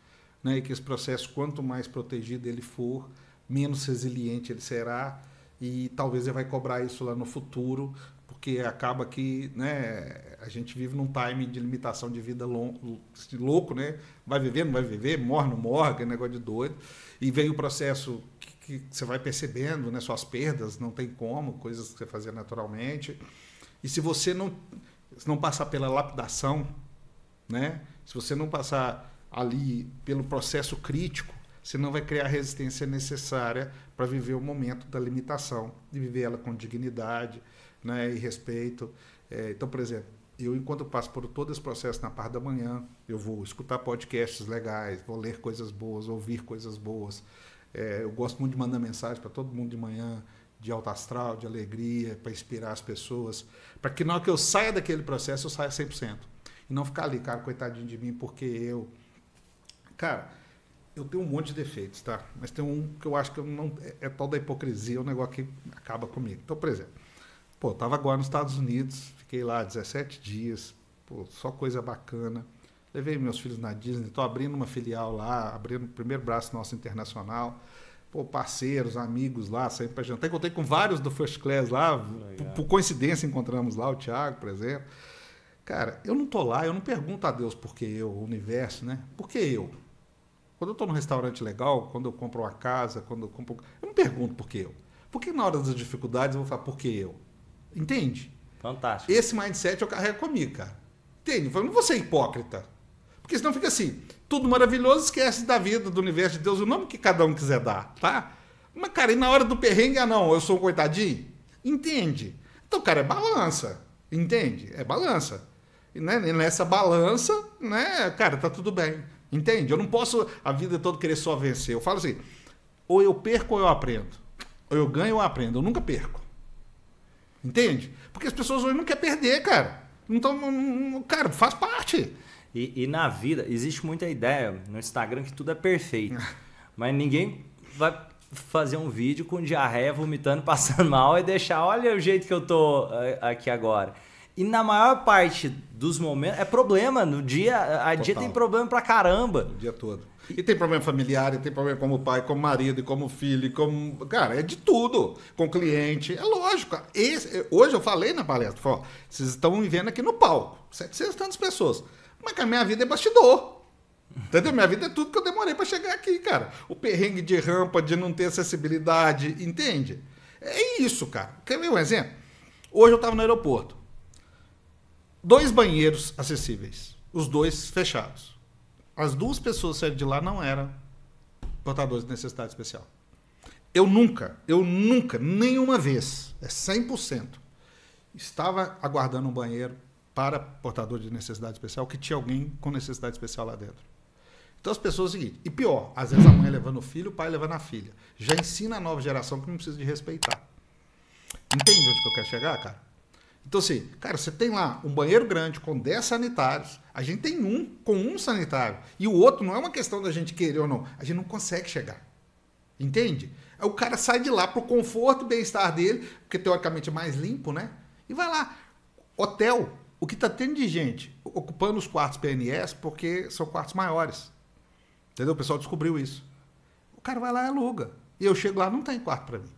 né, e que esse processo, quanto mais protegido ele for, menos resiliente ele será, e talvez ele vai cobrar isso lá no futuro, porque acaba que, né, a gente vive num time de limitação de vida louco, né? Vai viver, não vai viver, morre, não morre, é negócio de doido. E vem o processo que você vai percebendo, né, suas perdas, não tem como, coisas que você fazia naturalmente. E se você não passar pela lapidação, né, se você não passar ali pelo processo crítico, você não vai criar a resistência necessária para viver o momento da limitação, de viver ela com dignidade, né, e respeito. Então, por exemplo, enquanto eu passo por todo esse processo na parte da manhã, eu vou escutar podcasts legais, vou ler coisas boas, ouvir coisas boas. Eu gosto muito de mandar mensagem para todo mundo de manhã, de alto astral, de alegria, para inspirar as pessoas, para que na hora que eu saia daquele processo, eu saia 100%. E não ficar ali, cara, coitadinho de mim, porque eu... Cara, eu tenho um monte de defeitos, tá? Mas tem um que eu acho que eu não... É tal da hipocrisia, é um negócio que acaba comigo. Então, por exemplo, eu tava agora nos Estados Unidos, fiquei lá 17 dias, só coisa bacana. Levei meus filhos na Disney, estou abrindo uma filial lá, abrindo o primeiro braço nosso internacional. Parceiros, amigos lá, sempre para jantar. Encontrei com vários do First Class lá, por coincidência encontramos lá o Thiago, por exemplo. Cara, eu não tô lá, eu não pergunto a Deus por que eu, o universo, né? Por que eu? Quando eu estou num restaurante legal, quando eu compro uma casa, quando eu compro... Eu não pergunto por que eu. Porque na hora das dificuldades eu vou falar por que eu. Entende? Fantástico. Esse mindset eu carrego comigo, cara. Entende? Eu não vou ser hipócrita. Porque senão fica assim, tudo maravilhoso, esquece da vida, do universo de Deus, o nome que cada um quiser dar, tá? Mas, cara, e na hora do perrengue, não, eu sou um coitadinho? Entende? Então, cara, é balança. Entende? É balança. E, né, nessa balança, né, cara, tá tudo bem. Entende? Eu não posso a vida toda querer só vencer. Eu falo assim, ou eu perco ou eu aprendo. Ou eu ganho ou eu aprendo. Eu nunca perco. Entende? Porque as pessoas hoje não querem perder, cara. Então, cara, faz parte. E na vida, existe muita ideia no Instagram que tudo é perfeito. Mas ninguém vai fazer um vídeo com diarreia, vomitando, passando mal e deixar, olha o jeito que eu tô aqui agora. E na maior parte dos momentos é problema. No dia, a dia tem problema pra caramba. O dia todo. E tem problema familiar, e tem problema como pai, como marido, e como filho, e como... Cara, é de tudo. Com cliente. É lógico. Hoje eu falei na palestra, falei, vocês estão me vendo aqui no palco. 700 tantas pessoas. Mas, cara, minha vida é bastidor. Entendeu? Minha vida é tudo que eu demorei para chegar aqui, cara. O perrengue de rampa, de não ter acessibilidade, entende? É isso, cara. Quer ver um exemplo? Hoje eu estava no aeroporto. 2 banheiros acessíveis. Os 2 fechados. As 2 pessoas que saíram de lá não eram portadores de necessidade especial. Eu nunca, nenhuma vez, é 100%, estava aguardando um banheiro para portador de necessidade especial que tinha alguém com necessidade especial lá dentro. Então as pessoas é o seguinte, e pior, às vezes a mãe levando o filho, o pai levando a filha. Já ensina a nova geração que não precisa de respeitar. Entende onde que eu quero chegar, cara? Então assim, cara, você tem lá um banheiro grande com 10 sanitários, a gente tem um com um sanitário, e o outro não é uma questão da gente querer ou não, a gente não consegue chegar. Entende? Aí o cara sai de lá pro conforto e bem-estar dele, porque teoricamente é mais limpo, né? E vai lá. Hotel, o que tá tendo de gente ocupando os quartos PNS porque são quartos maiores. Entendeu? O pessoal descobriu isso. O cara vai lá e aluga. E eu chego lá, não tem quarto para mim.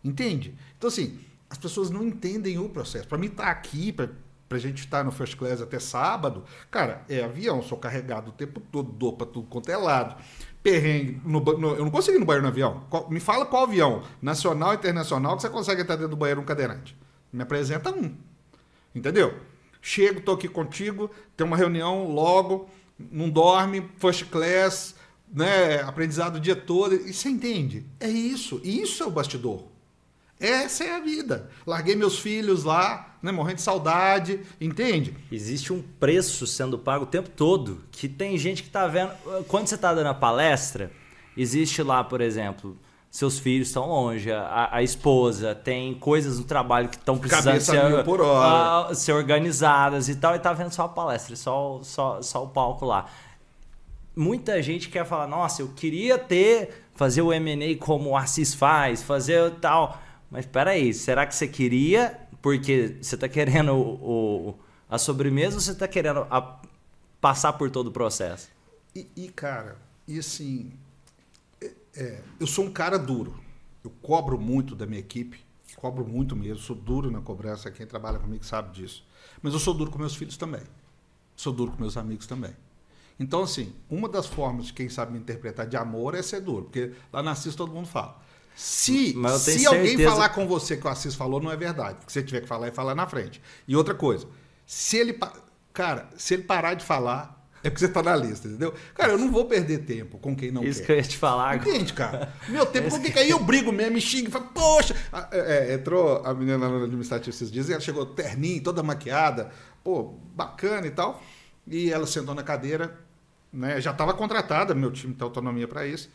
Entende? Então, assim, as pessoas não entendem o processo. Para mim estar aqui, para a gente estar no First Class até sábado, cara, é avião, sou carregado o tempo todo, dou para tudo quanto é lado. Perrengue, eu não consigo ir no banheiro no avião. Me fala qual avião, nacional, internacional, que você consegue entrar dentro do banheiro um cadeirante. Me apresenta um. Entendeu? Chego, tô aqui contigo, tem uma reunião logo, não dorme, First Class, né, aprendizado o dia todo. E você entende? É isso. E isso é o bastidor. Essa é a vida. Larguei meus filhos lá, né, morrendo de saudade, entende? Existe um preço sendo pago o tempo todo, que tem gente que tá vendo... Quando você tá dando a palestra, existe lá, por exemplo, seus filhos estão longe, a esposa, tem coisas no trabalho que estão precisando ser organizadas e tal, e tá vendo só a palestra, só o palco lá. Muita gente quer falar, nossa, eu queria fazer o M&A como o Assis faz, fazer tal... Mas espera aí, será que você queria porque você está querendo a sobremesa ou você está querendo passar por todo o processo? Cara, e assim, eu sou um cara duro. Eu cobro muito da minha equipe, cobro muito mesmo, sou duro na cobrança, quem trabalha comigo sabe disso. Mas eu sou duro com meus filhos também, sou duro com meus amigos também. Então, assim, uma das formas de quem sabe me interpretar de amor é ser duro, porque lá na Assis todo mundo fala. Se alguém falar com você que o Assis falou, não é verdade. Porque você tiver que falar, e falar na frente. E outra coisa, se ele parar de falar, é porque você está na lista, entendeu? Cara, eu não vou perder tempo com quem não quer. Isso que eu ia te falar. Entende, cara? Meu tempo, com quem quer? Aí eu brigo mesmo, me xingo, falo, poxa... entrou a menina lá no administrativo esses dias, e ela chegou terninho, toda maquiada, pô, bacana e tal. E ela sentou na cadeira, né? Já estava contratada, meu time tem autonomia para isso.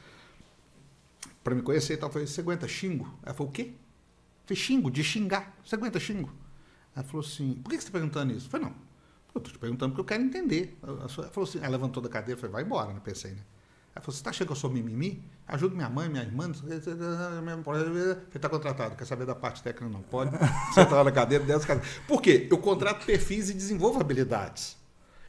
Para me conhecer e tal, eu falei, você aguenta xingo? Ela falou, o quê? Eu falei, xingo, de xingar. Você aguenta xingo? Ela falou assim, por que você está perguntando isso? Eu falei, não, eu estou te perguntando porque eu quero entender. Ela falou assim, ela levantou da cadeira e falou, vai embora, né? Pensei, né? Ela falou, você está achando que eu sou mimimi? Ajuda minha mãe, minha irmã. Você está contratado, quer saber da parte técnica? Não pode. Você está lá na cadeira, dessa cadeira. Por quê? Eu contrato perfis e desenvolvo habilidades.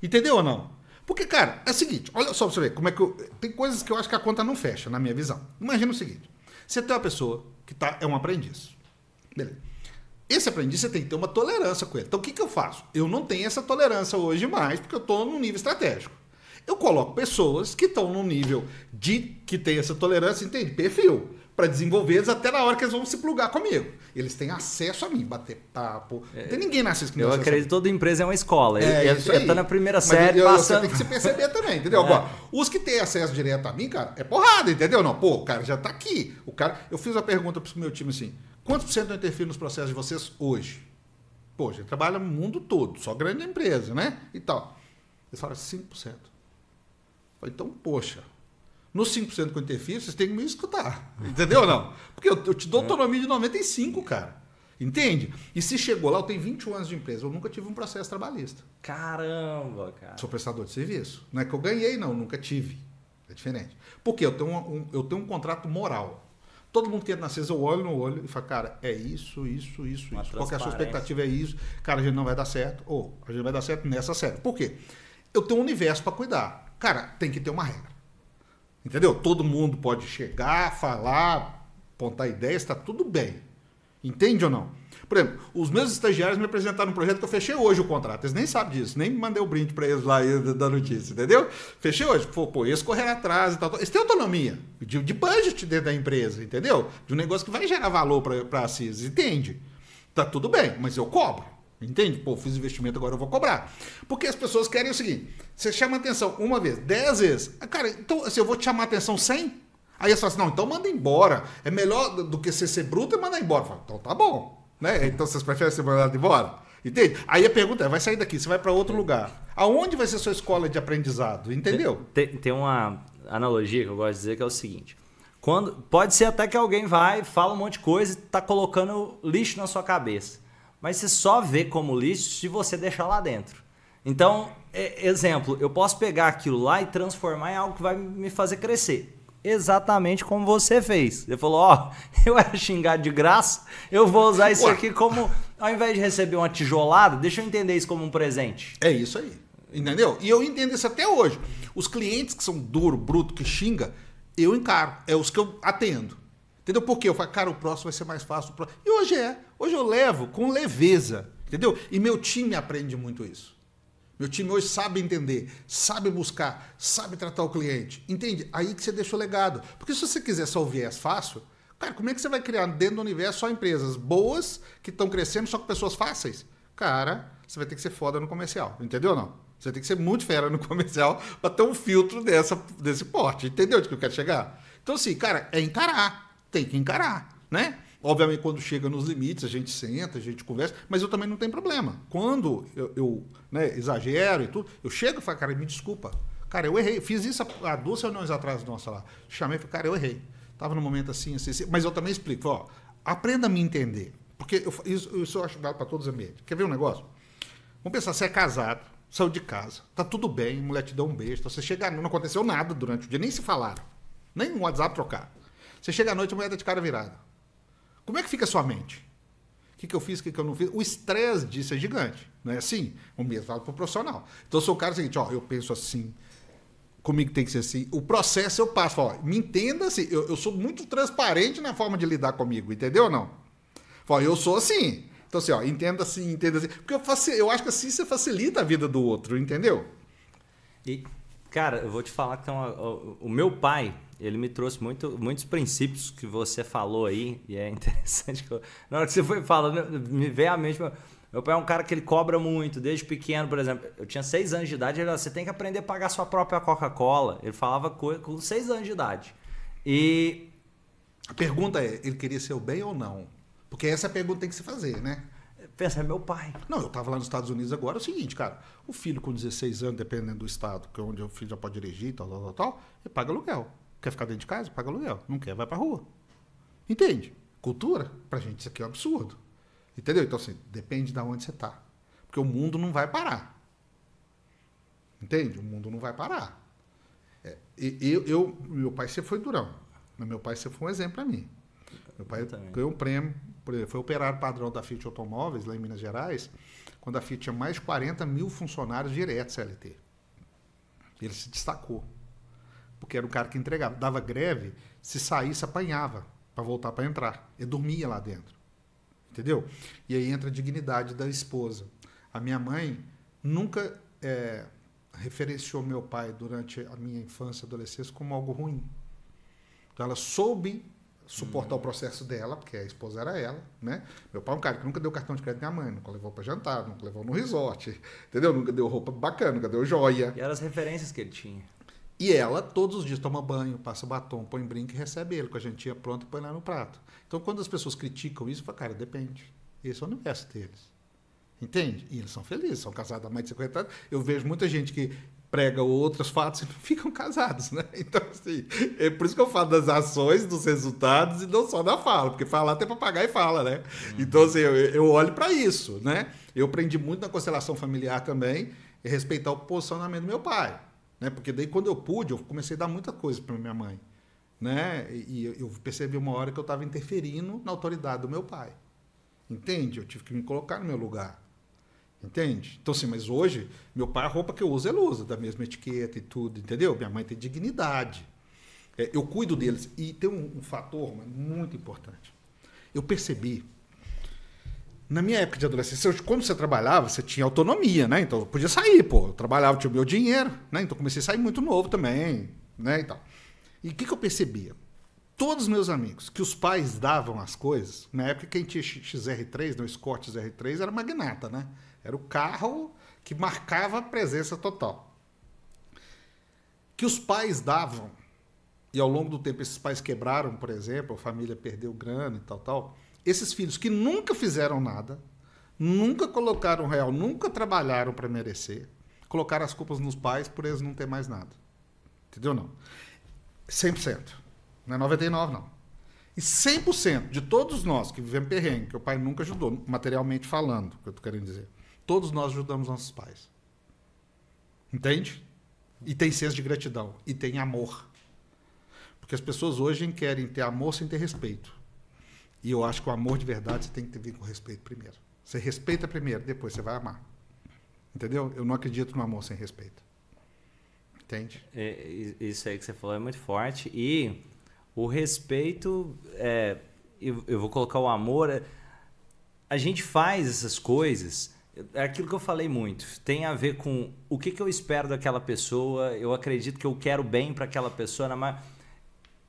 Entendeu ou não? Porque, cara, é o seguinte, olha só pra você ver como é que tem coisas que eu acho que a conta não fecha, na minha visão. Imagina o seguinte, você tem uma pessoa que é um aprendiz. Beleza. Esse aprendiz, você tem que ter uma tolerância com ele. Então, o que eu faço? Eu não tenho essa tolerância hoje mais, porque eu estou num nível estratégico. Eu coloco pessoas que estão num nível que tem essa tolerância, entende? Perfil. Para desenvolver eles até na hora que eles vão se plugar comigo. Eles têm acesso a mim, bater papo. Não tem ninguém na Assis que não tem acesso. Eu acredito que toda empresa é uma escola. Ele tá na primeira Mas série, você tem que se perceber também, entendeu? Agora, os que têm acesso direto a mim, cara, é porrada, entendeu? Não, pô, o cara já tá aqui. Eu fiz uma pergunta pro meu time assim, quantos por cento eu interfiro nos processos de vocês hoje? Pô, a gente trabalha no mundo todo, só grande empresa, né? E tal. Eles falaram 5%. Eu falei, então, poxa... Nos 5% que eu interfiro, vocês têm que me escutar. Entendeu ou não? Porque eu te dou autonomia de 95%, cara. Entende? E se chegou lá, eu tenho 21 anos de empresa, eu nunca tive um processo trabalhista. Caramba, cara. Sou prestador de serviço. Não é que eu ganhei, não, nunca tive. É diferente. Porque eu tenho um contrato moral. Todo mundo que entra na CES, eu olho no olho e falo, cara, é isso. Qual que é a sua expectativa? É isso. Cara, a gente não vai dar certo. Ou a gente vai dar certo nessa série. Por quê? Eu tenho um universo para cuidar. Cara, tem que ter uma regra. Entendeu? Todo mundo pode chegar, falar, apontar ideias, está tudo bem. Entende ou não? Por exemplo, os meus estagiários me apresentaram um projeto que eu fechei hoje o contrato. Eles nem sabem disso, nem mandei o brinde para eles lá da notícia, entendeu? Fechei hoje. Pô, eles correram atrás e tal. Eles têm autonomia de budget dentro da empresa, entendeu? De um negócio que vai gerar valor para a CIS, entende? Tá tudo bem, mas eu cobro. Entende? Pô, fiz investimento, agora eu vou cobrar. Porque as pessoas querem o seguinte, você chama atenção uma vez, 10 vezes. Cara, então assim, eu vou te chamar atenção 100? Aí eles falam assim, não, então manda embora. É melhor do que você ser bruto e mandar embora. Eu falo, então tá bom. né? Então vocês preferem ser mandados embora? Entende? Aí a pergunta é, vai sair daqui, você vai para outro lugar. Aonde vai ser sua escola de aprendizado? Entendeu? Tem uma analogia que eu gosto de dizer que é o seguinte. Pode ser até que alguém vai, fala um monte de coisa e tá colocando lixo na sua cabeça. Mas você só vê como lixo se você deixar lá dentro. Então, exemplo, eu posso pegar aquilo lá e transformar em algo que vai me fazer crescer. Exatamente como você fez. Você falou, eu era xingado de graça, eu vou usar isso aqui como, ao invés de receber uma tijolada, deixa eu entender isso como um presente. É isso aí, entendeu? E eu entendo isso até hoje. Os clientes que são duro, bruto, que xinga, eu encaro. É os que eu atendo. Entendeu? Porque eu falo, cara, o próximo vai ser mais fácil. E hoje é. Hoje eu levo com leveza. Entendeu? E meu time aprende muito isso. Meu time hoje sabe entender, sabe buscar, sabe tratar o cliente. Entende? Aí que você deixa o legado. Porque se você quiser só o viés fácil, cara, como é que você vai criar dentro do universo só empresas boas, que estão crescendo só com pessoas fáceis? Cara, você vai ter que ser foda no comercial. Entendeu ou não? Você vai ter que ser muito fera no comercial para ter um filtro desse porte. Entendeu de que eu quero chegar? Então, assim, cara, é encarar. Tem que encarar, né? Obviamente, quando chega nos limites, a gente senta, a gente conversa, mas eu também não tenho problema. Quando eu exagero e tudo, eu chego e falo, cara, me desculpa. Cara, eu errei. Fiz isso há 2 reuniões atrás, nossa lá. Chamei e falei, cara, eu errei. Estava num momento assim, assim. Mas eu também explico, aprenda a me entender. Porque isso eu acho válido para todos os ambientes. Quer ver um negócio? Vamos pensar, você é casado, saiu de casa, tá tudo bem, a mulher te deu um beijo, então você chega, não aconteceu nada durante o dia, nem se falaram, nem um WhatsApp trocar. Você chega à noite, a mulher tá de cara virada. Como é que fica a sua mente? O que eu fiz, o que eu não fiz? O estresse disso é gigante, não é assim? O mesmo vale para o profissional. Então, eu sou o cara seguinte, eu penso assim, comigo tem que ser assim. O processo eu passo, me entenda assim, eu sou muito transparente na forma de lidar comigo, entendeu ou não? Eu sou assim. Então, assim, entenda assim. Porque eu acho que assim você facilita a vida do outro, entendeu? E, cara, eu vou te falar que o meu pai, ele me trouxe muitos princípios que você falou aí, e é interessante que na hora que você foi falando, me veio à mente, meu pai é um cara que ele cobra muito, desde pequeno, por exemplo, eu tinha 6 anos de idade, ele falou, você tem que aprender a pagar sua própria Coca-Cola, ele falava com 6 anos de idade. E a pergunta é, ele queria ser o bem ou não? Porque essa é a pergunta que tem que se fazer, né? Pensa, é meu pai. Não, eu estava lá nos Estados Unidos agora, é o seguinte, cara, o filho com 16 anos, dependendo do estado, que é onde o filho já pode dirigir, tal, ele paga aluguel. Quer ficar dentro de casa? Paga aluguel. Não quer, vai pra rua. Entende? Cultura, pra gente isso aqui é um absurdo. Entendeu? Então, assim, depende de onde você tá. Porque o mundo não vai parar. Entende? O mundo não vai parar. Meu pai sempre foi durão. Mas meu pai sempre foi um exemplo pra mim. Meu pai ganhou um prêmio, foi operário padrão da Fiat Automóveis, lá em Minas Gerais, quando a Fiat tinha mais de 40 mil funcionários diretos CLT. Ele se destacou. Porque era o cara que entregava. Dava greve, se saísse, apanhava para voltar para entrar. Ele dormia lá dentro. Entendeu? E aí entra a dignidade da esposa. A minha mãe nunca referenciou meu pai durante a minha infância e adolescência como algo ruim. Então ela soube suportar o processo dela, porque a esposa era ela, né? Meu pai é um cara que nunca deu cartão de crédito à minha mãe, nunca levou para jantar, nunca levou no resort, entendeu? Nunca deu roupa bacana, nunca deu joia. E eram as referências que ele tinha. E ela, todos os dias, toma banho, passa batom, põe brinco e recebe ele com a jantinha pronta e põe lá no prato. Então, quando as pessoas criticam isso, fala, cara, depende. Esse é o universo deles. Entende? E eles são felizes, são casados há mais de 50 anos. Eu vejo muita gente que prega outros fatos e não ficam casados, né? Então, assim, é por isso que eu falo das ações, dos resultados e não só da fala, porque falar tem para pagar e fala, né? Então, assim, eu olho para isso, né? Eu aprendi muito na constelação familiar também, e respeitar o posicionamento do meu pai. Né? Porque daí, quando eu pude, eu comecei a dar muita coisa para minha mãe. Né? E eu percebi uma hora que eu estava interferindo na autoridade do meu pai. Entende? Eu tive que me colocar no meu lugar. Entende? Então, assim, mas hoje, meu pai, a roupa que eu uso, ele usa, da mesma etiqueta e tudo, entendeu? Minha mãe tem dignidade. Eu cuido deles. E tem um fator muito importante. Eu percebi, na minha época de adolescência, quando você trabalhava, você tinha autonomia, né? Então, eu podia sair, pô. Eu trabalhava, tinha o meu dinheiro, né? Então, comecei a sair muito novo também, né? E tal. E o que eu percebia? Todos os meus amigos, que os pais davam as coisas, na época quem tinha XR3, no Escort XR3, era magnata, né? Era o carro que marcava a presença total. Que os pais davam, e ao longo do tempo esses pais quebraram, por exemplo, a família perdeu grana e tal. Esses filhos que nunca fizeram nada, nunca colocaram real, nunca trabalharam para merecer, colocaram as culpas nos pais por eles não ter mais nada. Entendeu? Não. 100%. Não é 99%, não. E 100% de todos nós que vivemos perrengue, que o pai nunca ajudou, materialmente falando, que eu estou querendo dizer, todos nós ajudamos nossos pais. Entende? E tem senso de gratidão. E tem amor. Porque as pessoas hoje querem ter amor sem ter respeito. E eu acho que o amor de verdade você tem que vir com respeito primeiro. Você respeita primeiro, depois você vai amar. Entendeu? Eu não acredito no amor sem respeito. Entende? Isso aí que você falou é muito forte. E o respeito, eu vou colocar o amor. A gente faz essas coisas, é aquilo que eu falei muito. Tem a ver com o que eu espero daquela pessoa. Eu acredito que eu quero bem para aquela pessoa.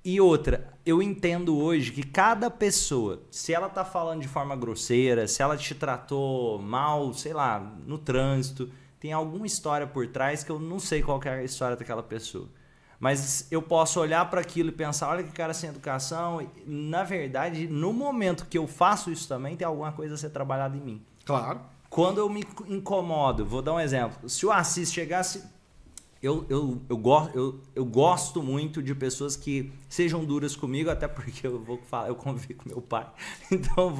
E outra, eu entendo hoje que cada pessoa, se ela tá falando de forma grosseira, se ela te tratou mal, sei lá, no trânsito, tem alguma história por trás que eu não sei qual que é a história daquela pessoa. Mas eu posso olhar para aquilo e pensar, olha que cara sem educação. Na verdade, no momento que eu faço isso também, tem alguma coisa a ser trabalhada em mim. Claro. Quando eu me incomodo, vou dar um exemplo. Se o Assis chegasse... Eu gosto muito de pessoas que sejam duras comigo, até porque eu convivo com meu pai. Então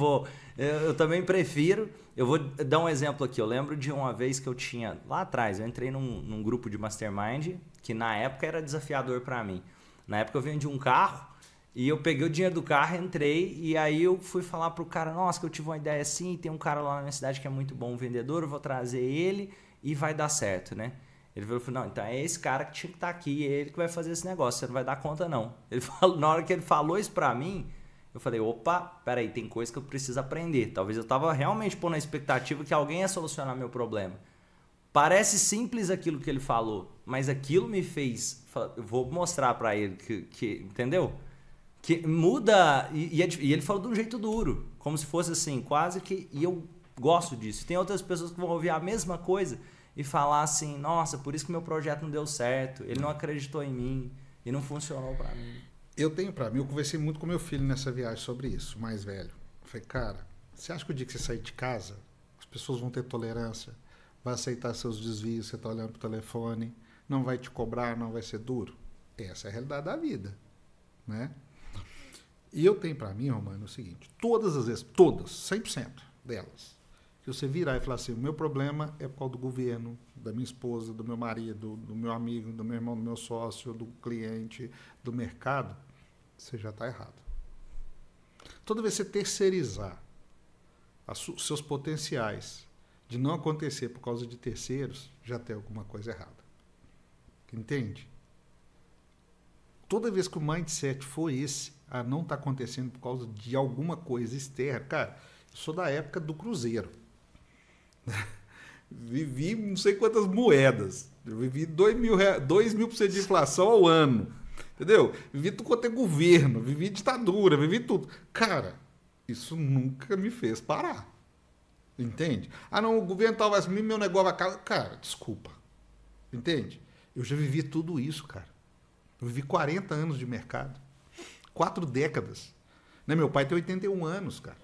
eu também prefiro. Eu vou dar um exemplo aqui. Eu lembro de uma vez que eu tinha, lá atrás, eu entrei num grupo de mastermind, que na época era desafiador para mim. Na época eu vendi um carro e eu peguei o dinheiro do carro, entrei e aí eu fui falar pro cara, nossa, que eu tive uma ideia assim, tem um cara lá na minha cidade que é muito bom vendedor, eu vou trazer ele e vai dar certo, né? Ele falou, não, então é esse cara que tinha que estar aqui, é ele que vai fazer esse negócio, você não vai dar conta não. Ele falou, na hora que ele falou isso pra mim, eu falei, opa, peraí, tem coisa que eu preciso aprender. Talvez eu tava realmente pondo a expectativa que alguém ia solucionar meu problema. Parece simples aquilo que ele falou, mas aquilo me fez, eu vou mostrar pra ele, que entendeu? Que muda, e ele falou de um jeito duro, como se fosse assim, quase que, e eu gosto disso. Tem outras pessoas que vão ouvir a mesma coisa, e falar assim, nossa, por isso que meu projeto não deu certo, ele não acreditou em mim e não funcionou para mim. Eu tenho para mim, eu conversei muito com meu filho nessa viagem sobre isso, mais velho. Eu falei, cara, você acha que o dia que você sair de casa, as pessoas vão ter tolerância, vai aceitar seus desvios, você tá olhando pro telefone, não vai te cobrar, não vai ser duro? Essa é a realidade da vida, né? E eu tenho para mim, Romano, o seguinte, todas as vezes, todas, 100% delas, que você virar e falar assim, o meu problema é por causa do governo, da minha esposa, do meu marido, do meu amigo, do meu irmão, do meu sócio, do cliente, do mercado, você já está errado. Toda vez que você terceirizar os seus potenciais de não acontecer por causa de terceiros, já tem alguma coisa errada. Entende? Toda vez que o mindset for esse, não está acontecendo por causa de alguma coisa externa, cara, eu sou da época do Cruzeiro. Vivi não sei quantas moedas. Eu vivi 2.000% de inflação ao ano. Entendeu? Vivi tudo quanto é governo, vivi ditadura, vivi tudo. Cara, isso nunca me fez parar. Entende? Não, o governo tal vai assumir, meu negócio vai acabar. Cara, desculpa. Entende? Eu já vivi tudo isso, cara. Eu vivi 40 anos de mercado. 4 décadas. Né? Meu pai tem 81 anos, cara.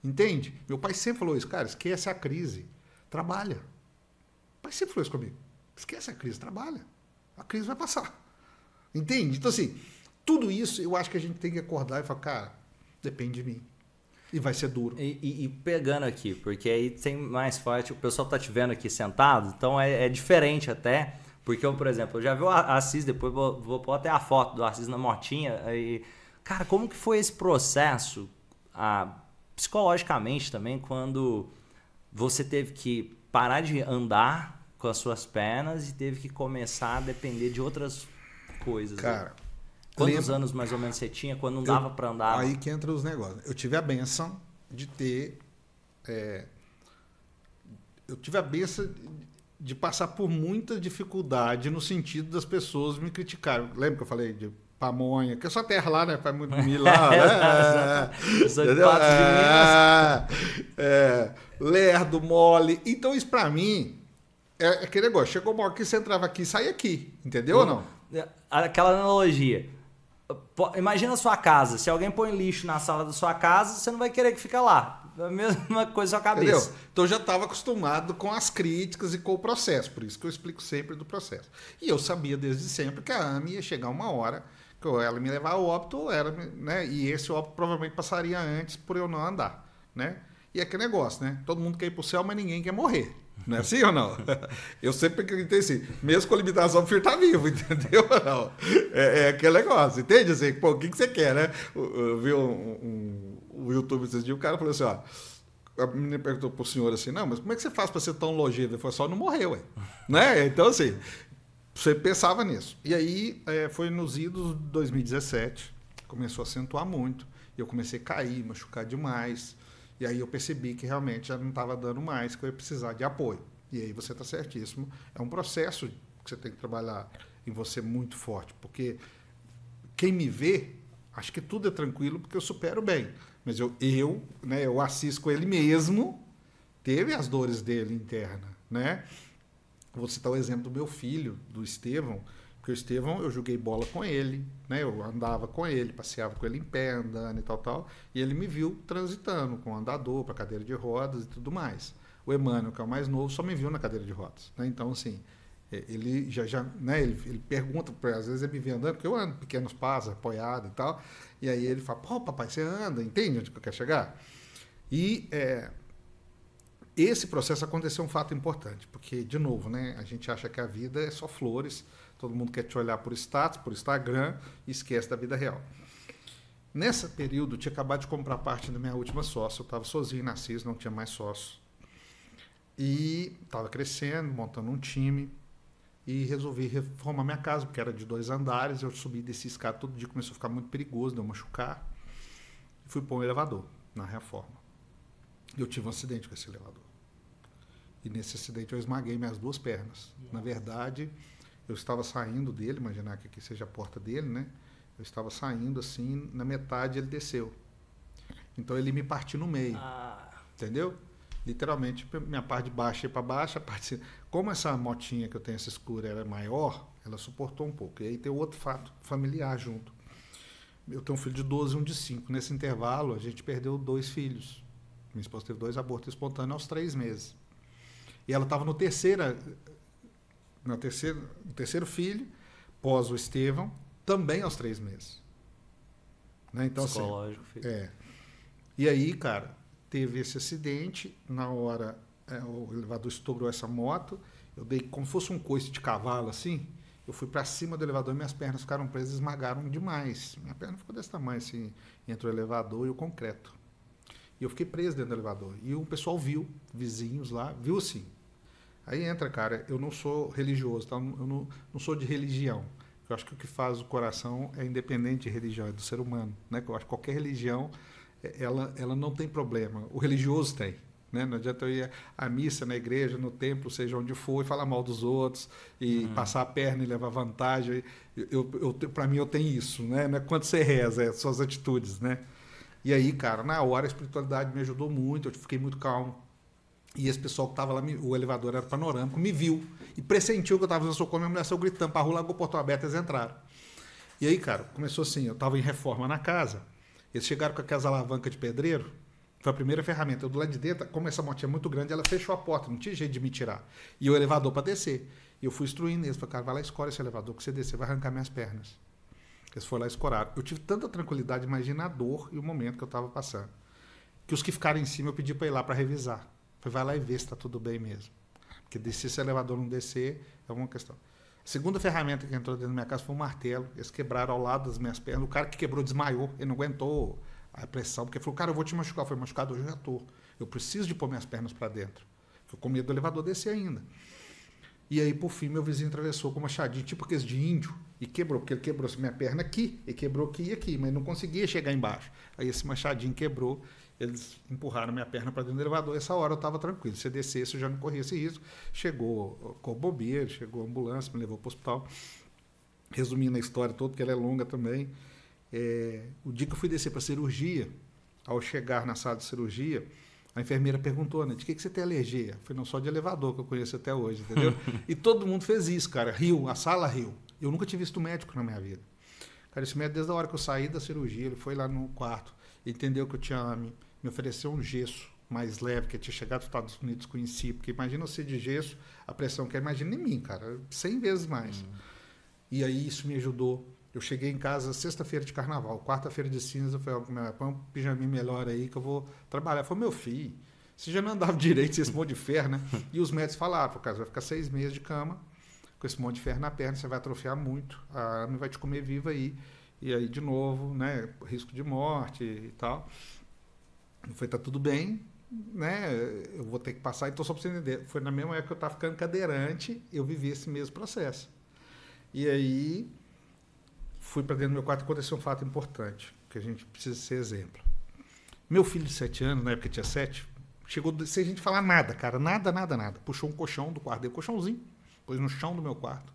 Entende? Meu pai sempre falou isso, cara, esquece a crise, trabalha. O pai sempre falou isso comigo. Esquece a crise, trabalha. A crise vai passar. Entende? Então, assim, tudo isso eu acho que a gente tem que acordar e falar, cara, depende de mim. E vai ser duro. E pegando aqui, porque aí tem mais forte, o pessoal tá te vendo aqui sentado, então é diferente até, porque eu, por exemplo, eu já vi o Assis, depois vou pôr até a foto do Assis na motinha, e, cara, como que foi esse processo, psicologicamente também, quando você teve que parar de andar com as suas pernas e teve que começar a depender de outras coisas? Cara, quantos anos mais ou menos você tinha quando não dava para andar? Aí que entra os negócios. Eu tive a benção de ter... eu tive a benção de passar por muita dificuldade no sentido das pessoas me criticarem. Lembra que eu falei de pamonha, que é só terra lá, né? Faz muito milho lá. Lerdo, mole. Então, isso pra mim é aquele negócio. Chegou uma hora que você entrava aqui e saía aqui. Entendeu ou não? Aquela analogia. Imagina a sua casa. Se alguém põe lixo na sala da sua casa, você não vai querer que fique lá. A mesma coisa na sua cabeça. Entendeu? Então eu já estava acostumado com as críticas e com o processo. Por isso que eu explico sempre do processo. E eu sabia desde sempre que a AME ia chegar uma hora que ou ela me levar ao óbito ou ela, né? E esse óbito provavelmente passaria antes por eu não andar, né? E é aquele negócio, né? Todo mundo quer ir pro céu, mas ninguém quer morrer. Não é assim ou não? Eu sempre acreditei assim, mesmo com limitação, o filho tá vivo, entendeu? Não. É aquele negócio, entende? Assim, pô, o que você quer, né? Eu vi o YouTube esses dias, o cara falou assim, ó, a menina perguntou pro senhor assim, não, mas como é que você faz para ser tão longevo? Ele falou, só não morrer, ué. Né? Então, assim, você pensava nisso. E aí, foi nos idos de 2017, começou a acentuar muito, e eu comecei a cair, machucar demais. E aí eu percebi que realmente já não estava dando mais, que eu ia precisar de apoio. E aí você está certíssimo. É um processo que você tem que trabalhar em você muito forte, porque quem me vê, acho que tudo é tranquilo porque eu supero bem. Mas eu assisto com ele mesmo, teve as dores dele interna, né? Vou citar o exemplo do meu filho, do Estevão, porque o Estevão, eu joguei bola com ele, né? Eu andava com ele, passeava com ele em pé, andando e tal, e ele me viu transitando com andador para cadeira de rodas e tudo mais. O Emmanuel, que é o mais novo, só me viu na cadeira de rodas, né? Então, assim, ele né? Ele pergunta, às vezes ele me vê andando, porque eu ando pequenos passos, apoiado e tal, e aí ele fala, pô, papai, você anda, entende onde que eu quero chegar? E esse processo aconteceu um fato importante, porque, de novo, né? A gente acha que a vida é só flores. Todo mundo quer te olhar por status, por Instagram, e esquece da vida real. Nesse período, eu tinha acabado de comprar parte da minha última sócia. Eu estava sozinho na CIS, não tinha mais sócio. E estava crescendo, montando um time. E resolvi reformar minha casa, porque era de 2 andares. Eu subi desse escada todo dia, começou a ficar muito perigoso, de eu machucar. E fui pôr um elevador na reforma. E eu tive um acidente com esse elevador. E nesse acidente eu esmaguei minhas 2 pernas. Na verdade, eu estava saindo dele, imaginar que aqui seja a porta dele, né? Eu estava saindo assim, na metade ele desceu. Então ele me partiu no meio. Entendeu? Literalmente, minha parte de baixo ia para baixo, a parte... Como essa motinha que eu tenho, essa escura, era maior, ela suportou um pouco. E aí tem outro fato familiar junto. Eu tenho um filho de 12 e um de 5. Nesse intervalo, a gente perdeu 2 filhos. Minha esposa teve 2 abortos espontâneos aos 3 meses. E ela estava no terceiro filho, pós o Estevão, também aos 3 meses. Né? Então, psicológico, assim, filho. E aí, cara, teve esse acidente, na hora o elevador estourou essa moto, eu dei como se fosse um coice de cavalo, assim, eu fui para cima do elevador e minhas pernas ficaram presas, esmagaram demais. Minha perna ficou desse tamanho, assim, entre o elevador e o concreto. E eu fiquei preso dentro do elevador. E o pessoal viu, vizinhos lá, viu assim. Aí entra, cara, eu não sou religioso, tá? Eu não sou de religião. Eu acho que o que faz o coração é independente de religião, é do ser humano. Né? Eu acho que qualquer religião, ela não tem problema. O religioso tem. Né? Não adianta eu ir à missa, na igreja, no templo, seja onde for, e falar mal dos outros, e passar a perna e levar vantagem. Para mim, eu tenho isso. Né? Não é quando você reza, é suas atitudes. Né? E aí, cara, na hora a espiritualidade me ajudou muito, eu fiquei muito calmo. E esse pessoal que estava lá, o elevador era panorâmico, me viu e pressentiu que eu estava fazendo socorro, minha mulher saiu gritando para a rua, largou o portão aberto, eles entraram. E aí, cara, começou assim, eu estava em reforma na casa, eles chegaram com aquelas alavancas de pedreiro, foi a primeira ferramenta, eu do lado de dentro, como essa motinha é muito grande, ela fechou a porta, não tinha jeito de me tirar. E o elevador para descer. E eu fui instruindo eles, falei, cara, vai lá, escora esse elevador, que você descer, vai arrancar minhas pernas. Eles foram lá e escoraram. Eu tive tanta tranquilidade, imagina a dor e o momento que eu estava passando. Que os que ficaram em cima, eu pedi para ir lá para revisar. Falei, vai lá e vê se está tudo bem mesmo. Porque descer, se o elevador não descer, é uma questão. A segunda ferramenta que entrou dentro da minha casa foi um martelo. Eles quebraram ao lado das minhas pernas. O cara que quebrou desmaiou. Ele não aguentou a pressão, porque falou, cara, eu vou te machucar. Eu falei, machucado hoje eu já estou. Eu preciso de pôr minhas pernas para dentro. Eu com medo do elevador descer ainda. E aí, por fim, meu vizinho atravessou com uma machadinha, tipo aqueles de índio, e quebrou, porque ele quebrou minha perna aqui, e quebrou aqui e aqui, mas não conseguia chegar embaixo. Aí esse machadinho quebrou, eles empurraram minha perna para dentro do elevador, essa hora eu estava tranquilo. Se eu descesse, eu já não corria esse risco. Chegou o bombeiro, chegou a ambulância, me levou para o hospital. Resumindo a história toda, porque ela é longa também, o dia que eu fui descer para a cirurgia, ao chegar na sala de cirurgia, a enfermeira perguntou, né, de que você tem alergia? Eu falei, não, só de elevador, que eu conheço até hoje, entendeu? E todo mundo fez isso, cara, riu, a sala riu. Eu nunca tinha visto médico na minha vida. Cara, esse médico, desde a hora que eu saí da cirurgia, ele foi lá no quarto, entendeu que eu tinha AME, me ofereceu um gesso mais leve, que eu tinha chegado dos Estados Unidos, conheci, porque imagina você de gesso, a pressão que é, imagina em mim, cara, 100 vezes mais. E aí isso me ajudou. Eu cheguei em casa sexta-feira de carnaval, quarta-feira de cinza, eu falei, põe um pijaminha melhor aí que eu vou trabalhar. Falei, meu filho, você já não andava direito, esse monte de ferro, né? E os médicos falaram, cara, vai ficar 6 meses de cama, com esse monte de ferro na perna, você vai atrofiar muito, a AME vai te comer viva aí. E aí, de novo, né, risco de morte e tal. Eu falei, tá tudo bem, né, eu vou ter que passar. Então, só para você entender, foi na mesma época que eu estava ficando cadeirante, eu vivi esse mesmo processo. E aí, fui para dentro do meu quarto e aconteceu um fato importante, que a gente precisa ser exemplo. Meu filho de 7 anos, na época tinha 7, chegou sem a gente falar nada, cara, nada. Puxou um colchão do quarto dele, colchãozinho, pôs no chão do meu quarto.